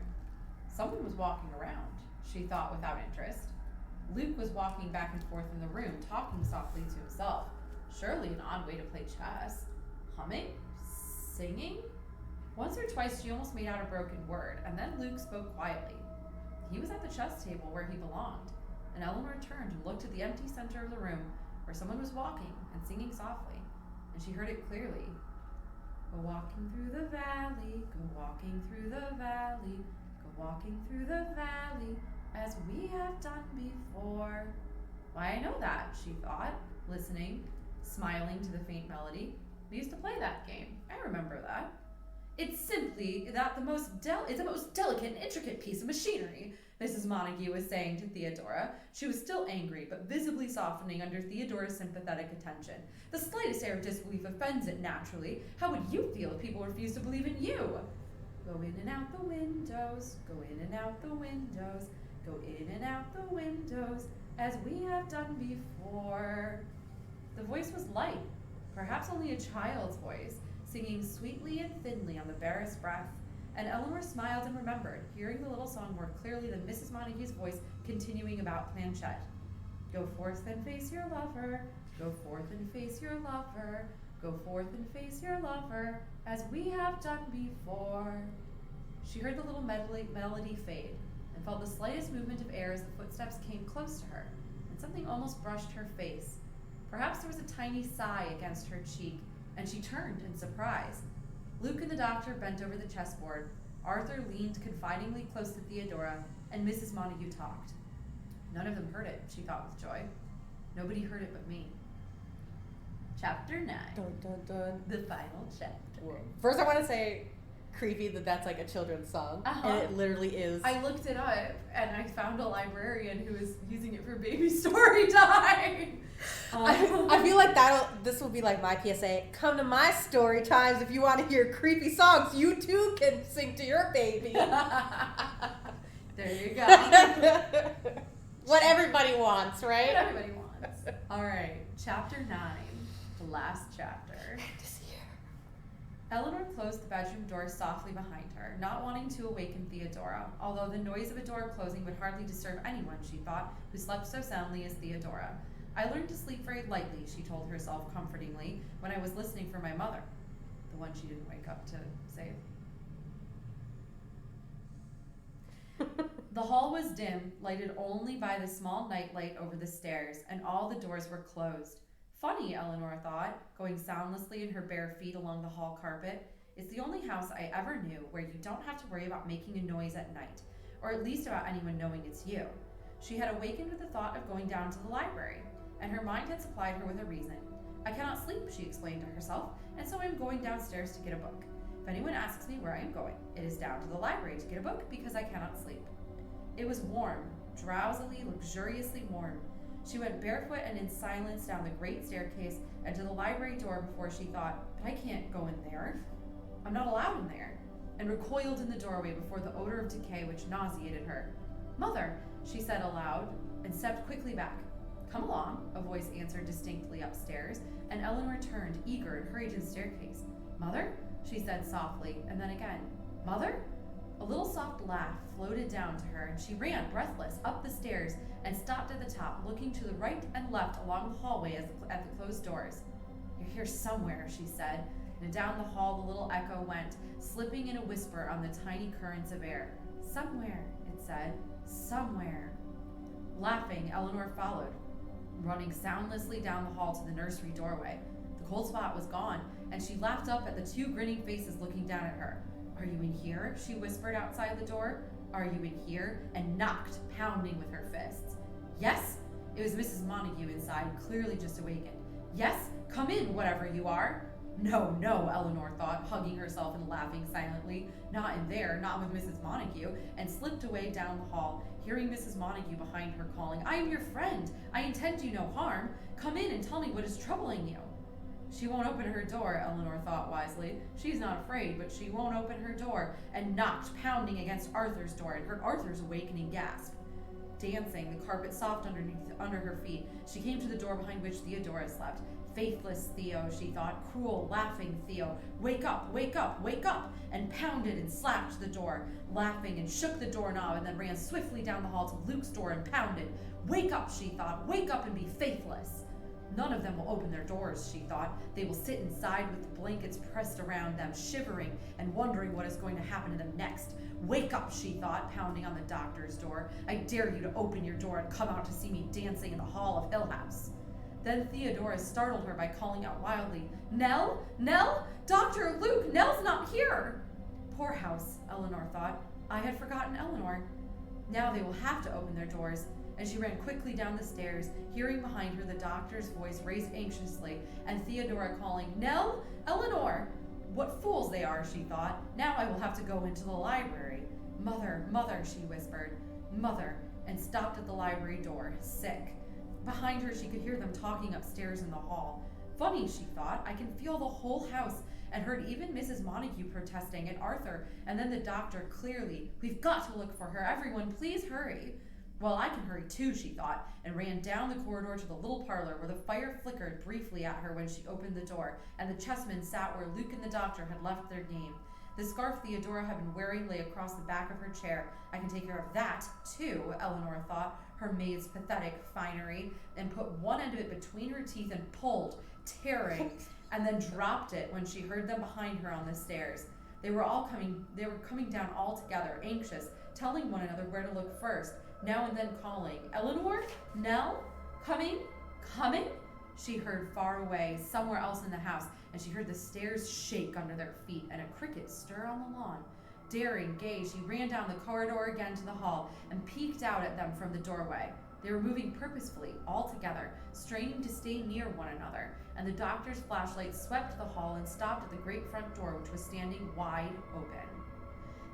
Someone was walking around, she thought without interest. Luke was walking back and forth in the room, talking softly to himself. Surely an odd way to play chess. Humming? Singing? Once or twice she almost made out a broken word, and then Luke spoke quietly. He was at the chess table where he belonged, and Eleanor turned and looked at the empty center of the room where someone was walking and singing softly, and she heard it clearly. Go walking through the valley, go walking through the valley, go walking through the valley, as we have done before. Why, I know that, she thought, listening, smiling to the faint melody. We used to play that game. I remember that. It's simply that it's a most delicate and intricate piece of machinery, Mrs. Montague was saying to Theodora. She was still angry, but visibly softening under Theodora's sympathetic attention. The slightest air of disbelief offends it naturally. How would you feel if people refused to believe in you? Go in and out the windows, go in and out the windows, go in and out the windows, as we have done before. The voice was light, perhaps only a child's voice, singing sweetly and thinly on the barest breath, and Eleanor smiled and remembered, hearing the little song more clearly than Mrs. Montague's voice continuing about Planchette. Go forth and face your lover, go forth and face your lover, go forth and face your lover, as we have done before. She heard the little melody fade, and felt the slightest movement of air as the footsteps came close to her, and something almost brushed her face. Perhaps there was a tiny sigh against her cheek, and she turned in surprise. Luke and the doctor bent over the chessboard. Arthur leaned confidingly close to Theodora, and Mrs. Montague talked. None of them heard it, she thought with joy. Nobody heard it but me. Chapter 9. Dun, dun, dun. The final chapter. Whoa. First, I want to say, creepy that's like a children's song, and it literally is. I looked it up, and I found a librarian who was using it for baby story time. I feel like this will be like my PSA. Come to my story times if you want to hear creepy songs. You too can sing to your baby. There you go. What everybody wants, right? What everybody wants. All right, chapter 9, the last chapter. Eleanor closed the bedroom door softly behind her, not wanting to awaken Theodora, although the noise of a door closing would hardly disturb anyone, she thought, who slept so soundly as Theodora. I learned to sleep very lightly, she told herself comfortingly, when I was listening for my mother, the one she didn't wake up to save. The hall was dim, lighted only by the small nightlight over the stairs, and all the doors were closed. Funny, Eleanor thought, going soundlessly in her bare feet along the hall carpet. It's the only house I ever knew where you don't have to worry about making a noise at night, or at least about anyone knowing it's you. She had awakened with the thought of going down to the library, and her mind had supplied her with a reason. I cannot sleep, she explained to herself, and so I am going downstairs to get a book. If anyone asks me where I am going, it is down to the library to get a book because I cannot sleep. It was warm, drowsily, luxuriously warm. She went barefoot and in silence down the great staircase and to the library door before she thought, but I can't go in there. I'm not allowed in there. And recoiled in the doorway before the odor of decay which nauseated her. Mother, she said aloud, and stepped quickly back. Come along, a voice answered distinctly upstairs, and Eleanor turned, eager, and hurried to the staircase. Mother, she said softly, and then again, Mother? A little soft laugh floated down to her, and she ran, breathless, up the stairs and stopped at the top, looking to the right and left along the hallway at the closed doors. You're here somewhere, she said, and down the hall the little echo went, slipping in a whisper on the tiny currents of air. Somewhere, it said, somewhere. Laughing, Eleanor followed, running soundlessly down the hall to the nursery doorway. The cold spot was gone, and she laughed up at the two grinning faces looking down at her. Are you in here? She whispered outside the door. Are you in here? And knocked, pounding with her fists. Yes? It was Mrs. Montague inside, clearly just awakened. Yes? Come in, whatever you are. No, no, Eleanor thought, hugging herself and laughing silently. Not in there, not with Mrs. Montague, and slipped away down the hall, hearing Mrs. Montague behind her calling, I am your friend. I intend you no harm. Come in and tell me what is troubling you. She won't open her door, Eleanor thought wisely. She's not afraid, but she won't open her door, and knocked, pounding against Arthur's door, and heard Arthur's awakening gasp. Dancing, the carpet soft under her feet, she came to the door behind which Theodora slept. Faithless Theo, she thought, cruel, laughing Theo. Wake up, wake up, wake up! And pounded and slapped the door, laughing, and shook the doorknob, and then ran swiftly down the hall to Luke's door and pounded. Wake up, she thought, wake up and be faithless. None of them will open their doors, she thought. They will sit inside with the blankets pressed around them, shivering and wondering what is going to happen to them next. Wake up, she thought, pounding on the doctor's door. I dare you to open your door and come out to see me dancing in the hall of Hill House. Then Theodora startled her by calling out wildly, Nell? Nell? Dr. Luke, Nell's not here! Poor house, Eleanor thought. I had forgotten Eleanor. Now they will have to open their doors. And she ran quickly down the stairs, hearing behind her the doctor's voice raised anxiously, and Theodora calling, Nell? Eleanor! What fools they are, she thought. Now I will have to go into the library. Mother, mother, she whispered. Mother, and stopped at the library door, sick. Behind her she could hear them talking upstairs in the hall. Funny, she thought, I can feel the whole house, and heard even Mrs. Montague protesting, and Arthur, and then the doctor clearly. We've got to look for her. Everyone, please hurry. Well, I can hurry too, she thought, and ran down the corridor to the little parlor where the fire flickered briefly at her when she opened the door, and the chessmen sat where Luke and the doctor had left their game. The scarf Theodora had been wearing lay across the back of her chair. I can take care of that, too, Eleanor thought, her maid's pathetic finery, and put one end of it between her teeth and pulled, tearing, and then dropped it when she heard them behind her on the stairs. They were coming down all together, anxious, telling one another where to look first, now and then calling, Eleanor? Nell? Coming? Coming? She heard far away, somewhere else in the house, and she heard the stairs shake under their feet and a cricket stir on the lawn. Daring, gay, she ran down the corridor again to the hall and peeked out at them from the doorway. They were moving purposefully, all together, straining to stay near one another, and the doctor's flashlight swept the hall and stopped at the great front door, which was standing wide open.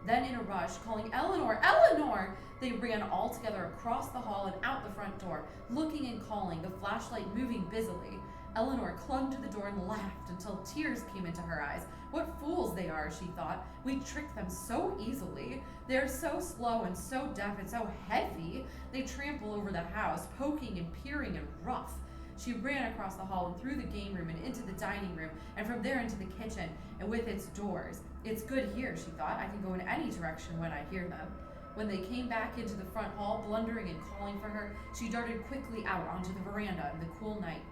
Then in a rush, calling, Eleanor, Eleanor! They ran all together across the hall and out the front door, looking and calling, the flashlight moving busily. Eleanor clung to the door and laughed until tears came into her eyes. What fools they are, she thought. We trick them so easily. They are so slow and so deaf and so heavy. They trample over the house, poking and peering and rough. She ran across the hall and through the game room and into the dining room, and from there into the kitchen, and with its doors. It's good here, she thought. I can go in any direction when I hear them. When they came back into the front hall, blundering and calling for her, she darted quickly out onto the veranda in the cool night.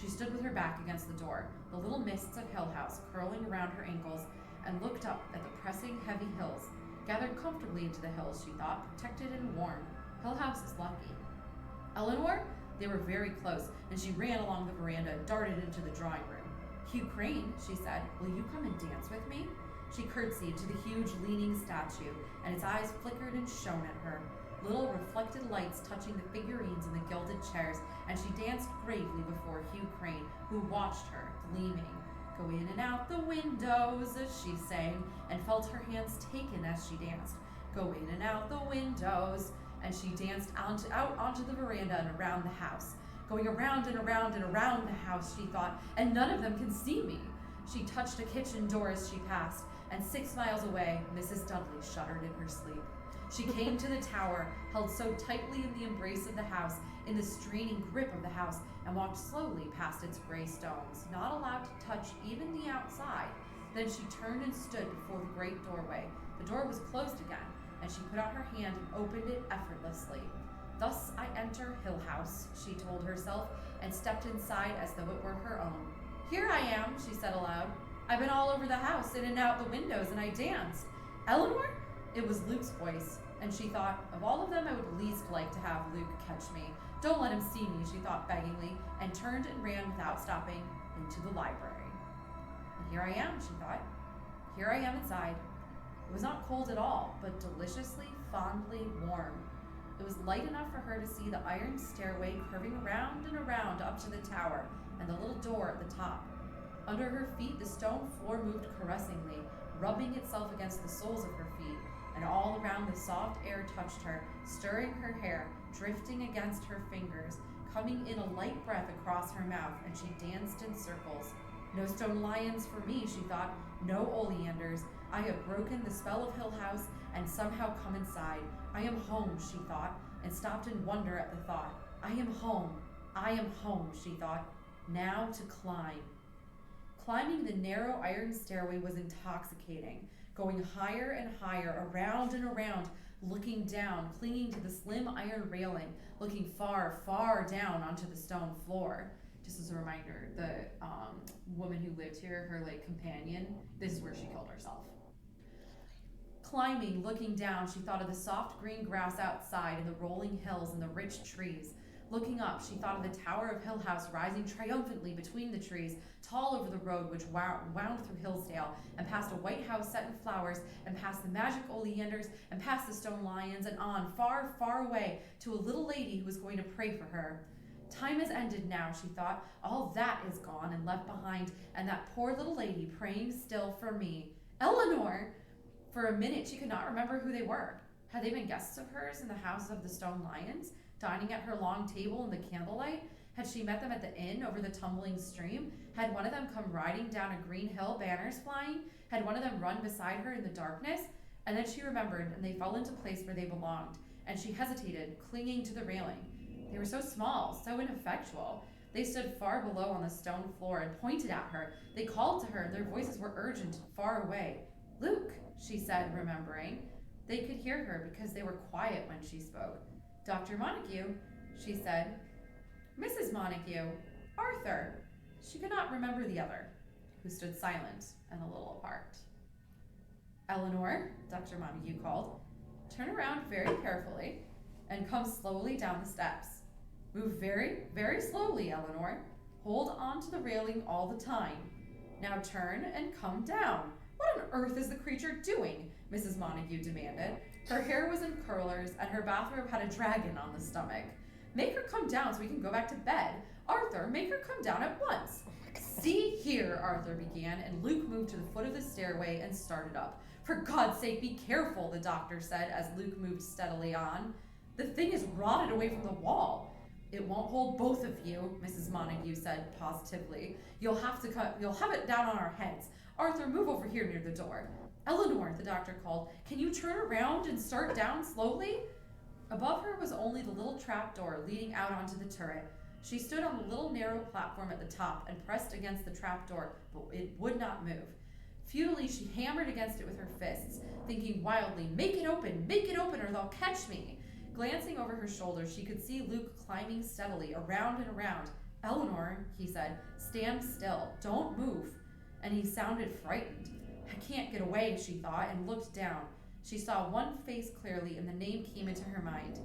She stood with her back against the door, the little mists of Hill House curling around her ankles, and looked up at the pressing, heavy hills, gathered comfortably into the hills, she thought, protected and warm. Hill House is lucky. Eleanor? They were very close, and she ran along the veranda and darted into the drawing room. Hugh Crane, she said, will you come and dance with me? She curtsied to the huge leaning statue, and its eyes flickered and shone at her, little reflected lights touching the figurines in the gilded chairs, and she danced bravely before Hugh Crane, who watched her, gleaming. Go in and out the windows, she sang, and felt her hands taken as she danced. Go in and out the windows. and she danced out onto the veranda and around the house. Going around and around and around the house, she thought, and none of them can see me. She touched a kitchen door as she passed, and 6 miles away, Mrs. Dudley shuddered in her sleep. She came to the tower, held so tightly in the embrace of the house, in the straining grip of the house, and walked slowly past its gray stones, not allowed to touch even the outside. Then she turned and stood before the great doorway. The door was closed again, and she put out her hand and opened it effortlessly. Thus I enter Hill House, she told herself, and stepped inside as though it were her own. Here I am, she said aloud. I've been all over the house, in and out the windows, and I danced. Eleanor? It was Luke's voice, and she thought, of all of them, I would least like to have Luke catch me. Don't let him see me, she thought beggingly, and turned and ran without stopping into the library. And here I am, she thought. Here I am inside. It was not cold at all, but deliciously, fondly warm. It was light enough for her to see the iron stairway curving around and around up to the tower, and the little door at the top. Under her feet, the stone floor moved caressingly, rubbing itself against the soles of her feet, and all around the soft air touched her, stirring her hair, drifting against her fingers, coming in a light breath across her mouth, and she danced in circles. No stone lions for me, she thought, no oleanders. I have broken the spell of Hill House and somehow come inside. I am home, she thought, and stopped in wonder at the thought. I am home, she thought. Now to climb. Climbing the narrow iron stairway was intoxicating, going higher and higher, around and around, looking down, clinging to the slim iron railing, looking far, far down onto the stone floor. Just as a reminder, the woman who lived here, her companion, this is where she killed herself. Climbing, looking down, she thought of the soft green grass outside and the rolling hills and the rich trees. Looking up, she thought of the tower of Hill House rising triumphantly between the trees, tall over the road which wound through Hillsdale, and past a white house set in flowers, and past the magic oleanders, and past the stone lions, and on, far, far away, to a little lady who was going to pray for her. Time has ended now, she thought. All that is gone and left behind, and that poor little lady praying still for me. Eleanor! For a minute, she could not remember who they were. Had they been guests of hers in the house of the stone lions, dining at her long table in the candlelight? Had she met them at the inn over the tumbling stream? Had one of them come riding down a green hill, banners flying? Had one of them run beside her in the darkness? And then she remembered, and they fell into place where they belonged, and she hesitated, clinging to the railing. They were so small, so ineffectual. They stood far below on the stone floor and pointed at her. They called to her, and their voices were urgent and far away. Luke, she said, remembering. They could hear her because they were quiet when she spoke. Dr. Montague, she said. Mrs. Montague. Arthur. She could not remember the other, who stood silent and a little apart. Eleanor, Dr. Montague called. Turn around very carefully and come slowly down the steps. Move very, very slowly, Eleanor. Hold on to the railing all the time. Now turn and come down. What on earth is the creature doing? Mrs. Montague demanded. Her hair was in curlers, and her bathrobe had a dragon on the stomach. Make her come down so we can go back to bed. Arthur, make her come down at once. See here, Arthur began, and Luke moved to the foot of the stairway and started up. For God's sake, be careful, the doctor said as Luke moved steadily on. The thing is rotted away from the wall. It won't hold both of you, Mrs. Montague said positively. You'll have it down on our heads. Arthur, move over here near the door. Eleanor, the doctor called, can you turn around and start down slowly? Above her was only the little trap door leading out onto the turret. She stood on the little narrow platform at the top and pressed against the trap door, but it would not move. Futilely, she hammered against it with her fists, thinking wildly, make it open, or they'll catch me. Glancing over her shoulder, she could see Luke climbing steadily around and around. Eleanor, he said, stand still, don't move. And he sounded frightened. I can't get away, she thought, and looked down. She saw one face clearly, and the name came into her mind.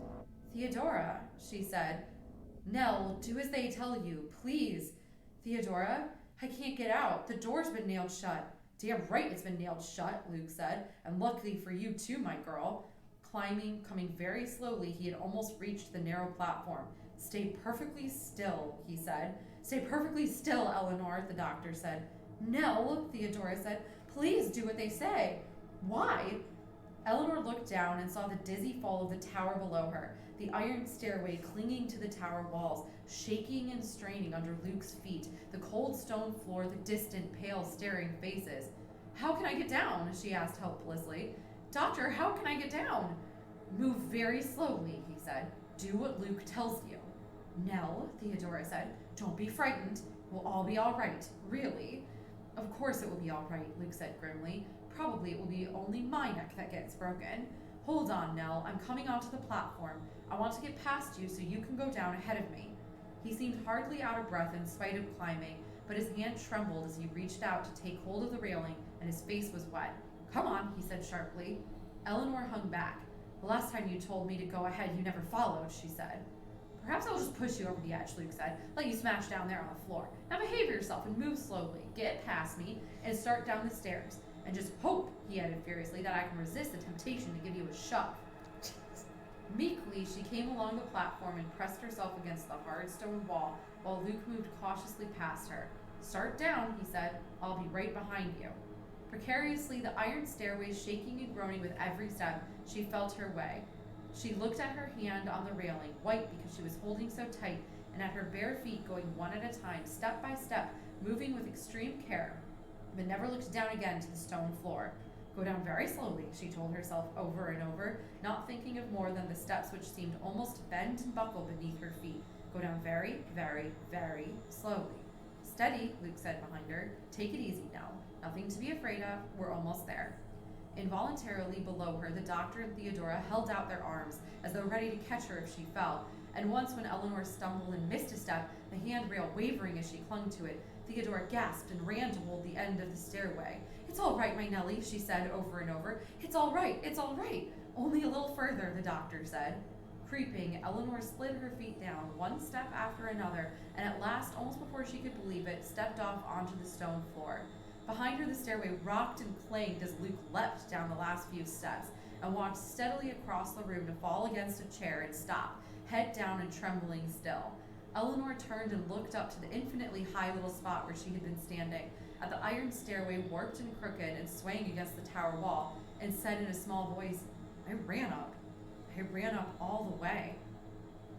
Theodora, she said. Nell, do as they tell you, please. Theodora, I can't get out. The door's been nailed shut. Damn right it's been nailed shut, Luke said, and luckily for you too, my girl. Coming very slowly, he had almost reached the narrow platform. Stay perfectly still, he said. Stay perfectly still, Eleanor, the doctor said. Nell, Theodora said, please do what they say. Why? Eleanor looked down and saw the dizzy fall of the tower below her, the iron stairway clinging to the tower walls, shaking and straining under Luke's feet, the cold stone floor, the distant, pale, staring faces. "How can I get down?" she asked helplessly. "Doctor, how can I get down?" "Move very slowly," he said. "Do what Luke tells you." "Nell," Theodora said, "don't be frightened. We'll all be all right, really." "Of course it will be all right," Luke said grimly. "Probably it will be only my neck that gets broken. Hold on, Nell. I'm coming onto the platform. I want to get past you so you can go down ahead of me." He seemed hardly out of breath in spite of climbing, but his hand trembled as he reached out to take hold of the railing, and his face was wet. "Come on," he said sharply. Eleanor hung back. "The last time you told me to go ahead, you never followed," she said. "Perhaps I'll just push you over the edge," Luke said. "Let you smash down there on the floor. Now behave yourself and move slowly. Get past me and start down the stairs. And just hope," he added furiously, "that I can resist the temptation to give you a shove." Meekly, she came along the platform and pressed herself against the hard stone wall while Luke moved cautiously past her. "Start down," he said. "I'll be right behind you." Precariously, the iron stairway shaking and groaning with every step, she felt her way. She looked at her hand on the railing, white because she was holding so tight, and at her bare feet going one at a time, step by step, moving with extreme care, but never looked down again to the stone floor. "Go down very slowly," she told herself over and over, not thinking of more than the steps which seemed almost to bend and buckle beneath her feet. "Go down very, very, very slowly." "Steady," Luke said behind her. "Take it easy now. Nothing to be afraid of. We're almost there." Involuntarily below her, the doctor and Theodora held out their arms, as though ready to catch her if she fell, and once when Eleanor stumbled and missed a step, the handrail wavering as she clung to it, Theodora gasped and ran to hold the end of the stairway. "It's all right, my Nellie," she said over and over. "It's all right, it's all right. Only a little further," the doctor said. Creeping, Eleanor slid her feet down, one step after another, and at last, almost before she could believe it, stepped off onto the stone floor. Behind her, the stairway rocked and clanged as Luke leapt down the last few steps and walked steadily across the room to fall against a chair and stop, head down and trembling still. Eleanor turned and looked up to the infinitely high little spot where she had been standing, at the iron stairway warped and crooked and swaying against the tower wall, and said in a small voice, I ran up all the way."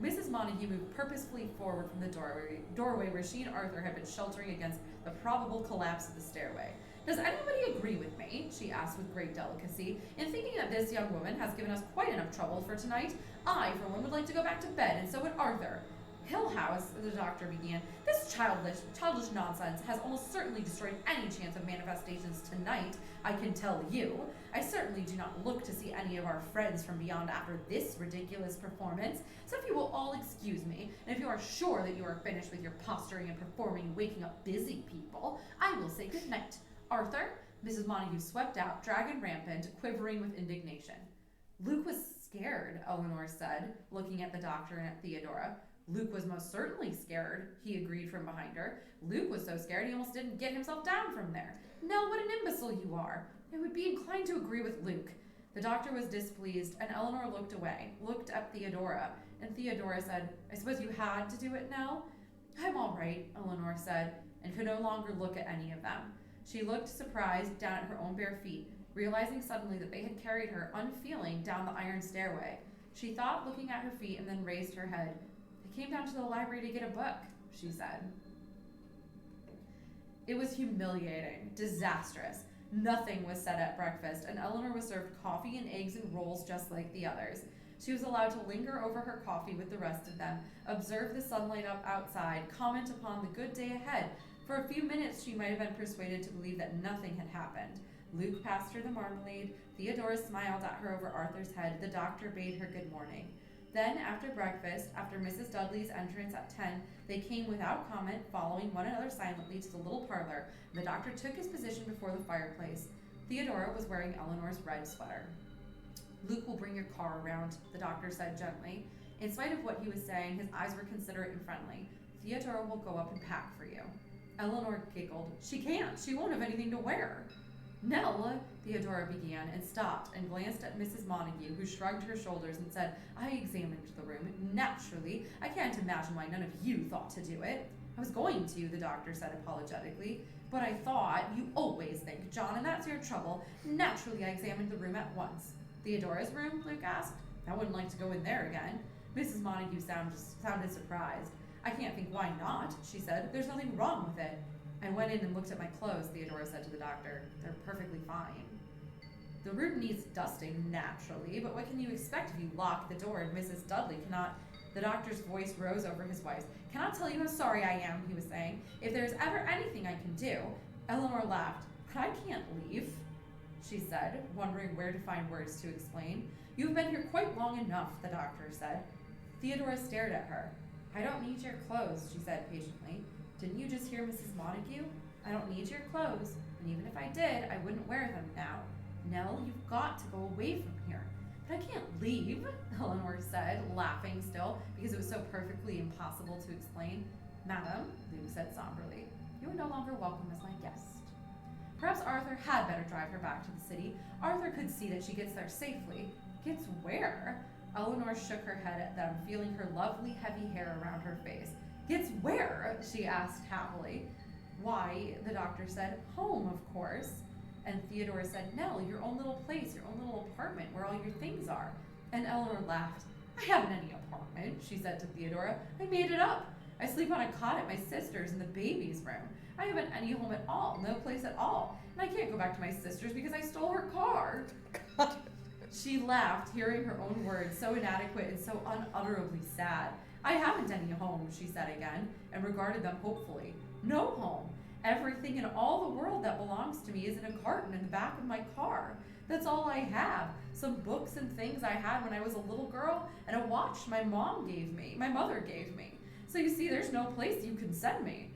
Mrs. Montague moved purposefully forward from the doorway where she and Arthur had been sheltering against the probable collapse of the stairway. "Does anybody agree with me," she asked with great delicacy, "in thinking that this young woman has given us quite enough trouble for tonight? I, for one, would like to go back to bed, and so would Arthur." "Hillhouse," the doctor began, "this childish nonsense has almost certainly destroyed any chance of manifestations tonight, I can tell you. I certainly do not look to see any of our friends from beyond after this ridiculous performance, so if you will all excuse me, and if you are sure that you are finished with your posturing and performing and waking up busy people, I will say good night. Arthur." Mrs. Montague swept out, dragon rampant, quivering with indignation. "Luke was scared," Eleanor said, looking at the doctor and at Theodora. "Luke was most certainly scared," he agreed from behind her. "Luke was so scared he almost didn't get himself down from there. Nell, what an imbecile you are. I would be inclined to agree with Luke." The doctor was displeased, and Eleanor looked away, looked at Theodora, and Theodora said, "I suppose you had to do it, Nell?" "I'm all right," Eleanor said, and could no longer look at any of them. She looked surprised down at her own bare feet, realizing suddenly that they had carried her, unfeeling, down the iron stairway. She thought, looking at her feet, and then raised her head. "I came down to the library to get a book," she said. It was humiliating, disastrous. Nothing was said at breakfast, and Eleanor was served coffee and eggs and rolls just like the others. She was allowed to linger over her coffee with the rest of them, observe the sunlight up outside, comment upon the good day ahead. For a few minutes she might have been persuaded to believe that nothing had happened. Luke passed her the marmalade, Theodora smiled at her over Arthur's head, the doctor bade her good morning. Then, after breakfast, after Mrs. Dudley's entrance at 10, they came without comment, following one another silently to the little parlor. The doctor took his position before the fireplace. Theodora was wearing Eleanor's red sweater. "Luke will bring your car around," the doctor said gently. In spite of what he was saying, his eyes were considerate and friendly. "Theodora will go up and pack for you." Eleanor giggled. "She can't. She won't have anything to wear." "Nell," Theodora began, and stopped and glanced at Mrs. Montague, who shrugged her shoulders and said, "I examined the room. Naturally, I can't imagine why none of you thought to do it." "I was going to," the doctor said apologetically, "but I thought, you always think, John, and that's your trouble. Naturally, I examined the room at once." Theodora's room? Luke asked. I wouldn't like to go in there again. Mrs. Montague sounded surprised. I can't think why not, she said. There's nothing wrong with it. I went in and looked at my clothes, Theodora said to the doctor. They're perfectly fine. The room needs dusting, naturally, but what can you expect if you lock the door and Mrs. Dudley cannot... The doctor's voice rose over his wife's. Cannot tell you how sorry I am, he was saying. If there is ever anything I can do... Eleanor laughed. But I can't leave, she said, wondering where to find words to explain. You've been here quite long enough, the doctor said. Theodora stared at her. I don't need your clothes, she said patiently. Didn't you just hear Mrs. Montague? I don't need your clothes, and even if I did, I wouldn't wear them now. Nell, you've got to go away from here. But I can't leave, Eleanor said, laughing still, because it was so perfectly impossible to explain. Madam, Luke said somberly, you are no longer welcome as my guest. Perhaps Arthur had better drive her back to the city. Arthur could see that she gets there safely. Gets where? Eleanor shook her head at them, feeling her lovely heavy hair around her face. Gets where? She asked happily. Why, the doctor said, home, of course. And Theodora said, Nell, your own little place, your own little apartment where all your things are. And Eleanor laughed. I haven't any apartment, she said to Theodora. I made it up. I sleep on a cot at my sister's in the baby's room. I haven't any home at all, no place at all. And I can't go back to my sister's because I stole her car. God. She laughed, hearing her own words, so inadequate and so unutterably sad. I haven't any home, she said again, and regarded them hopefully. No home. Everything in all the world that belongs to me is in a carton in the back of my car. That's all I have. Some books and things I had when I was a little girl, and a watch my mother gave me. So you see, there's no place you can send me.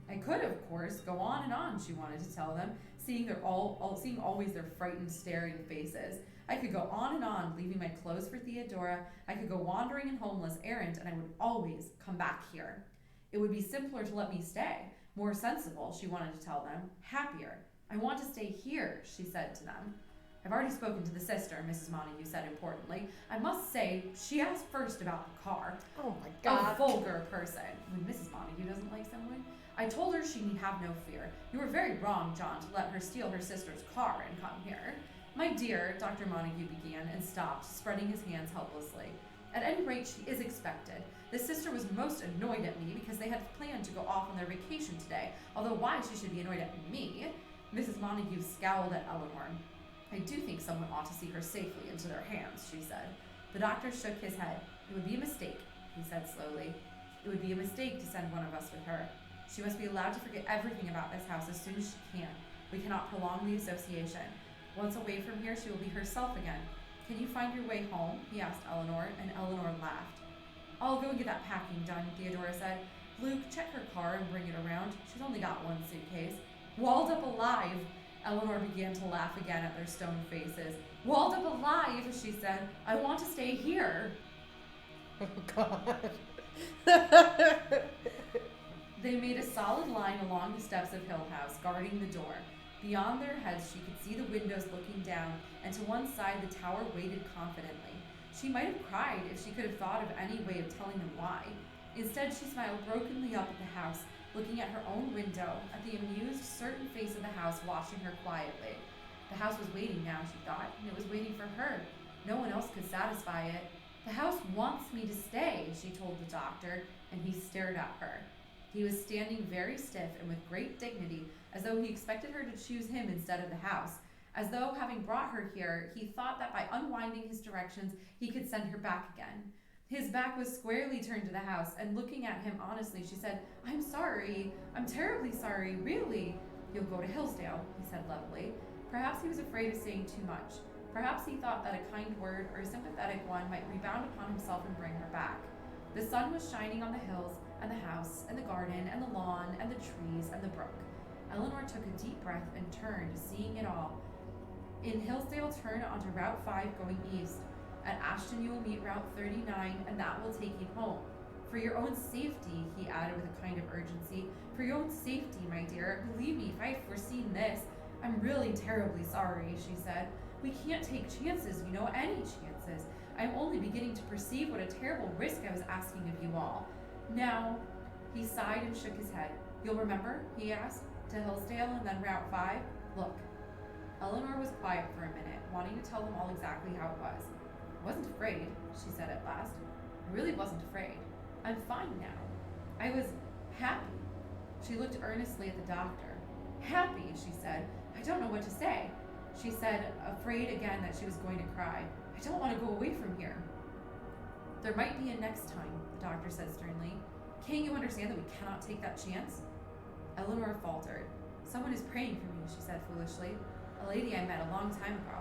I could, of course, go on and on, she wanted to tell them, seeing always their frightened, staring faces. I could go on and on, leaving my clothes for Theodora. I could go wandering and homeless errant, and I would always come back here. It would be simpler to let me stay. More sensible, she wanted to tell them. Happier. I want to stay here, she said to them. I've already spoken to the sister, Mrs. Montague said importantly. I must say, she asked first about the car. Oh my God. A vulgar person. When Mrs. Montague doesn't like someone. I told her she need have no fear. You were very wrong, John, to let her steal her sister's car and come here. My dear, Dr. Montague began and stopped, spreading his hands helplessly. At any rate, she is expected. The sister was most annoyed at me because they had planned to go off on their vacation today, although why she should be annoyed at me? Mrs. Montague scowled at Eleanor. I do think someone ought to see her safely into their hands, she said. The doctor shook his head. It would be a mistake, he said slowly. It would be a mistake to send one of us with her. She must be allowed to forget everything about this house as soon as she can. We cannot prolong the association. Once away from here, she will be herself again. Can you find your way home? He asked Eleanor, and Eleanor laughed. I'll go and get that packing done, Theodora said. Luke, check her car and bring it around. She's only got one suitcase. Walled up alive! Eleanor began to laugh again at their stone faces. Walled up alive, she said. I want to stay here. Oh, God. They made a solid line along the steps of Hill House, guarding the door. Beyond their heads, she could see the windows looking down, and to one side the tower waited confidently. She might have cried if she could have thought of any way of telling them why. Instead, she smiled brokenly up at the house, looking at her own window, at the amused, certain face of the house watching her quietly. The house was waiting now, she thought, and it was waiting for her. No one else could satisfy it. The house wants me to stay, she told the doctor, and he stared at her. He was standing very stiff and with great dignity, as though he expected her to choose him instead of the house, as though, having brought her here, he thought that by unwinding his directions, he could send her back again. His back was squarely turned to the house, and looking at him honestly, she said, I'm sorry. I'm terribly sorry, really. You'll go to Hillsdale, he said levelly. Perhaps he was afraid of saying too much. Perhaps he thought that a kind word or a sympathetic one might rebound upon himself and bring her back. The sun was shining on the hills, and the house, and the garden, and the lawn, and the trees, and the brook. Eleanor took a deep breath and turned, seeing it all. In Hillsdale, turn onto Route 5 going east. At Ashton, you will meet Route 39, and that will take you home. For your own safety, he added with a kind of urgency, for your own safety, my dear, believe me, if I had foreseen this, I'm really terribly sorry, she said. We can't take chances, you know, any chances. I'm only beginning to perceive what a terrible risk I was asking of you all. Now, he sighed and shook his head. You'll remember, he asked, to Hillsdale and then Route 5? Look. Eleanor was quiet for a minute, wanting to tell them all exactly how it was. I wasn't afraid, she said at last. I really wasn't afraid. I'm fine now. I was happy. She looked earnestly at the doctor. Happy, she said. I don't know what to say. She said, afraid again that she was going to cry. I don't want to go away from here. There might be a next time, the doctor said sternly. Can't you understand that we cannot take that chance? Eleanor faltered. Someone is praying for me, she said foolishly. A lady I met a long time ago.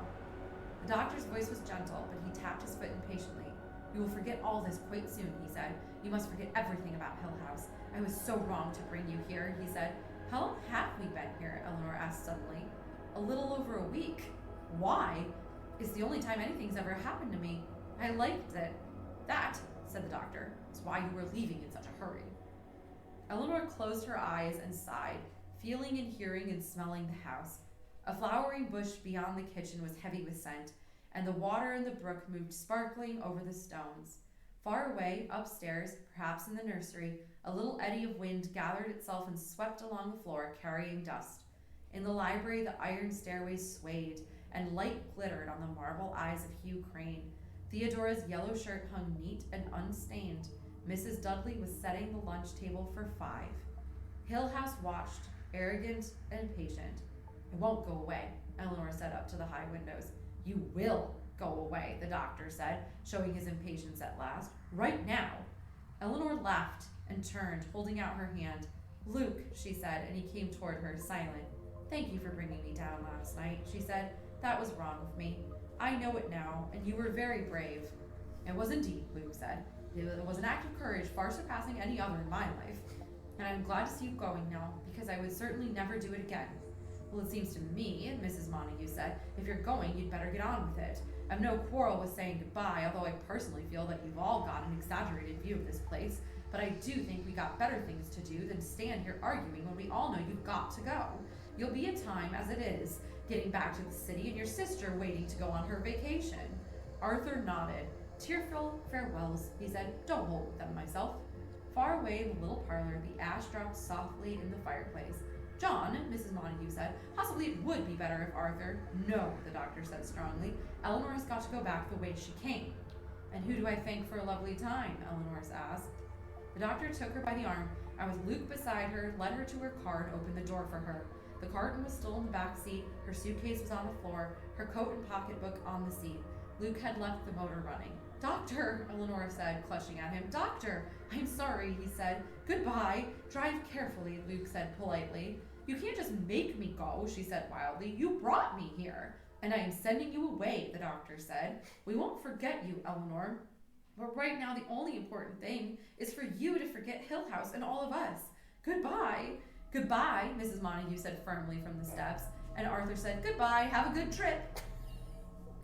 The doctor's voice was gentle, but he tapped his foot impatiently. You will forget all this quite soon, he said. You must forget everything about Hill House. I was so wrong to bring you here, he said. How long have we been here? Eleanor asked suddenly. A little over a week. Why? It's the only time anything's ever happened to me. I liked it. That, said the doctor, is why you were leaving in such a hurry. Eleanor closed her eyes and sighed, feeling and hearing and smelling the house. A flowering bush beyond the kitchen was heavy with scent, and the water in the brook moved sparkling over the stones. Far away, upstairs, perhaps in the nursery, a little eddy of wind gathered itself and swept along the floor, carrying dust. In the library, the iron stairways swayed, and light glittered on the marble eyes of Hugh Crane. Theodora's yellow shirt hung neat and unstained. Mrs. Dudley was setting the lunch table for 5. Hill House watched, arrogant and patient. It won't go away, Eleanor said up to the high windows. You will go away, the doctor said, showing his impatience at last. Right now. Eleanor laughed and turned, holding out her hand. Luke, she said, and he came toward her, silent. Thank you for bringing me down last night, she said. That was wrong of me. I know it now, and you were very brave. It was indeed, Luke said. It was an act of courage far surpassing any other in my life. And I'm glad to see you going now, because I would certainly never do it again. Well, it seems to me, Mrs. Montague said, if you're going, you'd better get on with it. I've no quarrel with saying goodbye, although I personally feel that you've all got an exaggerated view of this place. But I do think we got better things to do than stand here arguing when we all know you've got to go. You'll be in time, as it is, getting back to the city, and your sister waiting to go on her vacation. Arthur nodded. Tearful farewells, he said. Don't hold with them myself. Far away in the little parlor, the ash dropped softly in the fireplace. John, Mrs. Montague said, possibly it would be better if Arthur... No, the doctor said strongly. Eleanor has got to go back the way she came. And who do I thank for a lovely time? Eleanor asked. The doctor took her by the arm, and with Luke beside her, led her to her car and opened the door for her. The carton was still in the back seat, her suitcase was on the floor, her coat and pocketbook on the seat. Luke had left the motor running. Doctor, Eleanor said, clutching at him. Doctor, I'm sorry, he said. Goodbye. Drive carefully, Luke said politely. You can't just make me go, she said wildly. You brought me here. And I am sending you away, the doctor said. We won't forget you, Eleanor. But right now the only important thing is for you to forget Hill House and all of us. Goodbye. Goodbye, Mrs. Montague said firmly from the steps. And Arthur said, goodbye, have a good trip.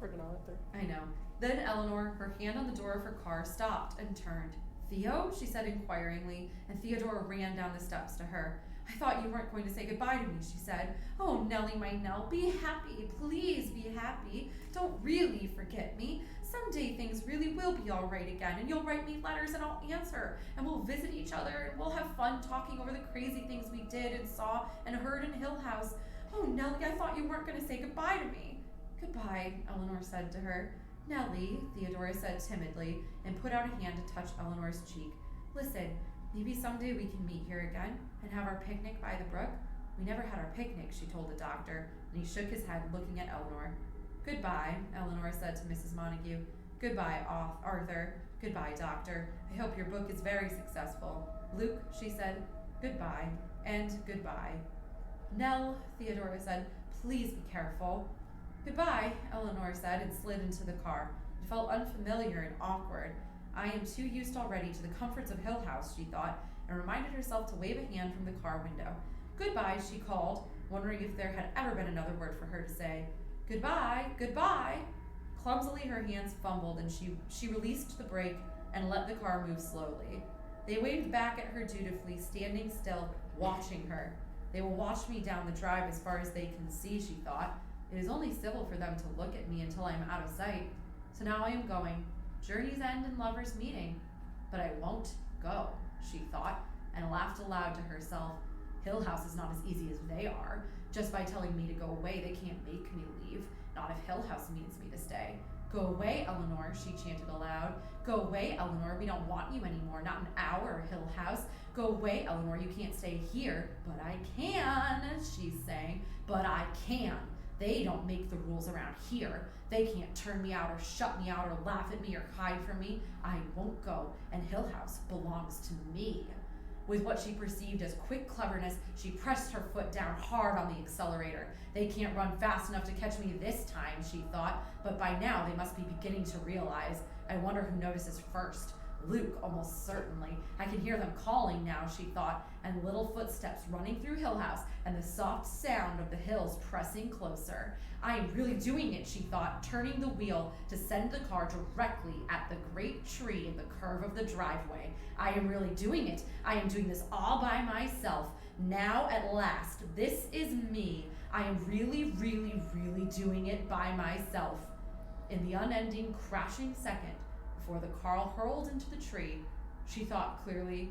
Friggin' Arthur. I know. Then Eleanor, her hand on the door of her car, stopped and turned. Theo? She said inquiringly, and Theodora ran down the steps to her. I thought you weren't going to say goodbye to me, she said. Oh, Nellie, my Nell, be happy. Please be happy. Don't really forget me. Someday things really will be all right again, and you'll write me letters and I'll answer, and we'll visit each other, and we'll have fun talking over the crazy things we did and saw and heard in Hill House. Oh, Nellie, I thought you weren't going to say goodbye to me. Goodbye, Eleanor said to her. Nellie, Theodora said timidly, and put out a hand to touch Eleanor's cheek. Listen, maybe someday we can meet here again and have our picnic by the brook. We never had our picnic, she told the doctor, and he shook his head, looking at Eleanor. Goodbye, Eleanor said to Mrs. Montague. Goodbye, Arthur. Goodbye, doctor. I hope your book is very successful. Luke, she said, goodbye, and goodbye. Nell, Theodora said, please be careful. Goodbye, Eleanor said, and slid into the car. It felt unfamiliar and awkward. I am too used already to the comforts of Hill House, she thought, and reminded herself to wave a hand from the car window. Goodbye, she called, wondering if there had ever been another word for her to say. Goodbye, goodbye. Clumsily, her hands fumbled, and she released the brake and let the car move slowly. They waved back at her dutifully, standing still, watching her. They will watch me down the drive as far as they can see, she thought. It is only civil for them to look at me until I am out of sight. So now I am going. Journeys end in lovers' meeting. But I won't go, she thought, and laughed aloud to herself. Hill House is not as easy as they are. Just by telling me to go away, they can't make me leave. Not if Hill House needs me to stay. Go away, Eleanor, she chanted aloud. Go away, Eleanor, we don't want you anymore. Not an hour, Hill House. Go away, Eleanor, you can't stay here. But I can, she's saying. But I can. They don't make the rules around here. They can't turn me out or shut me out or laugh at me or hide from me. I won't go, and Hill House belongs to me. With what she perceived as quick cleverness, she pressed her foot down hard on the accelerator. They can't run fast enough to catch me this time, she thought, but by now they must be beginning to realize. I wonder who notices first. Luke, almost certainly. I can hear them calling now, she thought, and little footsteps running through Hill House and the soft sound of the hills pressing closer. I am really doing it, she thought, turning the wheel to send the car directly at the great tree in the curve of the driveway. I am really doing it. I am doing this all by myself. Now at last, this is me. I am really, really, really doing it by myself. In the unending, crashing second, before the car hurled into the tree, she thought clearly,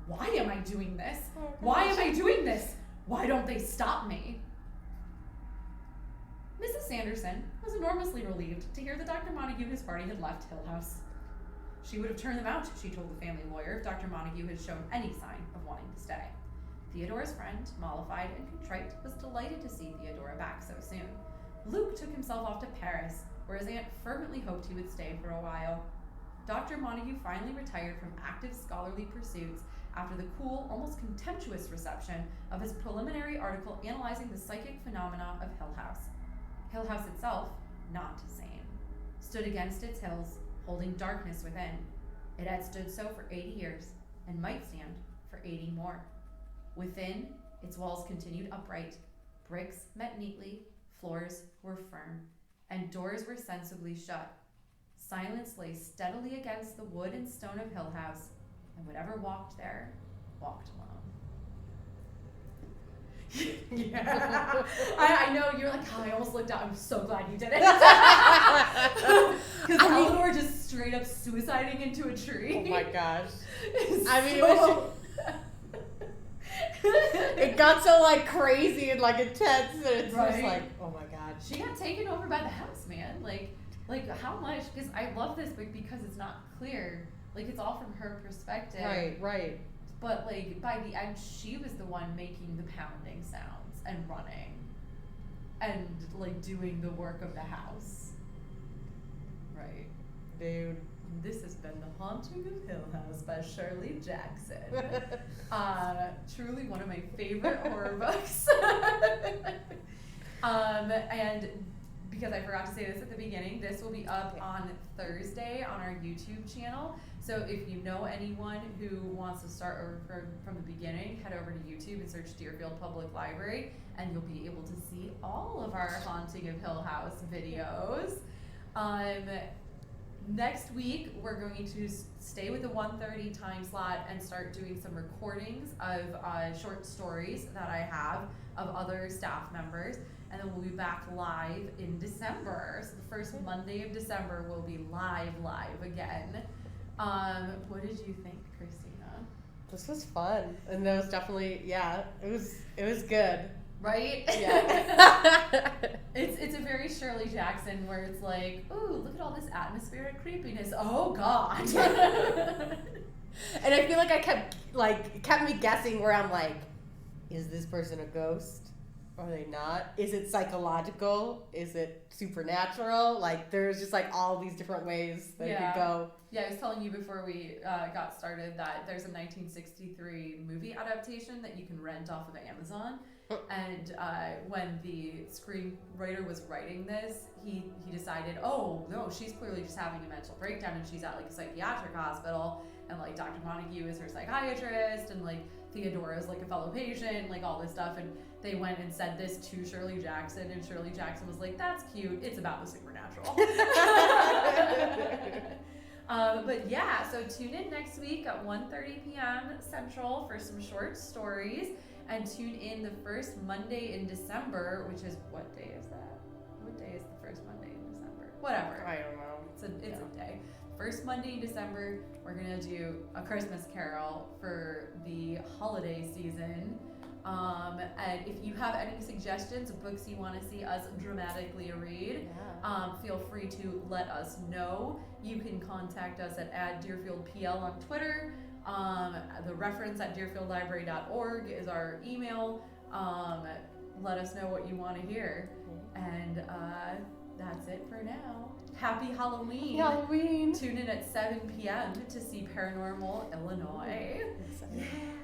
why am I doing this? Why am I doing this? Why don't they stop me? Mrs. Sanderson was enormously relieved to hear that Dr. Montague and his party had left Hill House. She would have turned them out, she told the family lawyer, if Dr. Montague had shown any sign of wanting to stay. Theodora's friend, mollified and contrite, was delighted to see Theodora back so soon. Luke took himself off to Paris, where his aunt fervently hoped he would stay for a while. Dr. Montague finally retired from active scholarly pursuits after the cool, almost contemptuous reception of his preliminary article analyzing the psychic phenomena of Hill House. Hill House itself, not sane, stood against its hills, holding darkness within. It had stood so for 80 years, and might stand for 80 more. Within, its walls continued upright, bricks met neatly, floors were firm, and doors were sensibly shut. Silence lay steadily against the wood and stone of Hill House, and whatever walked there, walked alone. Yeah. I know, you're like, oh, I almost looked out. I'm so glad you did it. Because Eleanor just straight up suiciding into a tree. Oh my gosh. It got so like crazy and like intense, and it's just like, oh my god. She got taken over by the house, man. Like how much? Because I love this book because it's not clear. Like, it's all from her perspective. Right. But like by the end, she was the one making the pounding sounds and running, and like doing the work of the house. Right, dude. This has been The Haunting of Hill House by Shirley Jackson. Truly one of my favorite horror books. And because I forgot to say this at the beginning, this will be up on Thursday on our YouTube channel. So if you know anyone who wants to start over from the beginning, head over to YouTube and search Deerfield Public Library, and you'll be able to see all of our Haunting of Hill House videos. Next week, we're going to stay with the 1:30 time slot and start doing some recordings of short stories that I have of other staff members. And then we'll be back live in December. So the first Monday of December, we'll be live again. What did you think, Christina? This was fun. And that was definitely, it was good. Right? Yeah. It's a very Shirley Jackson where it's like, ooh, look at all this atmospheric creepiness. Oh God. And I feel like it kept me guessing where I'm like, is this person a ghost? Are they not? Is it psychological? Is it supernatural? Like, there's just like all these different ways that it could go. Yeah, I was telling you before we got started that there's a 1963 movie adaptation that you can rent off of Amazon. And when the screenwriter was writing this, he decided, oh no, she's clearly just having a mental breakdown, and she's at like a psychiatric hospital, and like Dr. Montague is her psychiatrist, and like Theodora is like a fellow patient, like all this stuff. And they went and said this to Shirley Jackson, and Shirley Jackson was like, that's cute, it's about the supernatural. But yeah, so tune in next week at 1:30 p.m. Central for some short stories, and tune in the first Monday in December, which is, what day is that? What day is the first Monday in December? Whatever. I don't know. It's a day. First Monday in December, we're gonna do A Christmas Carol for the holiday season. And if you have any suggestions of books you want to see us dramatically read, feel free to let us know. You can contact us at @DeerfieldPL on Twitter. The reference at deerfieldlibrary.org is our email. Let us know what you want to hear. And that's it for now. Happy Halloween. Halloween. Tune in at 7 p.m. to see Paranormal Illinois. Exciting.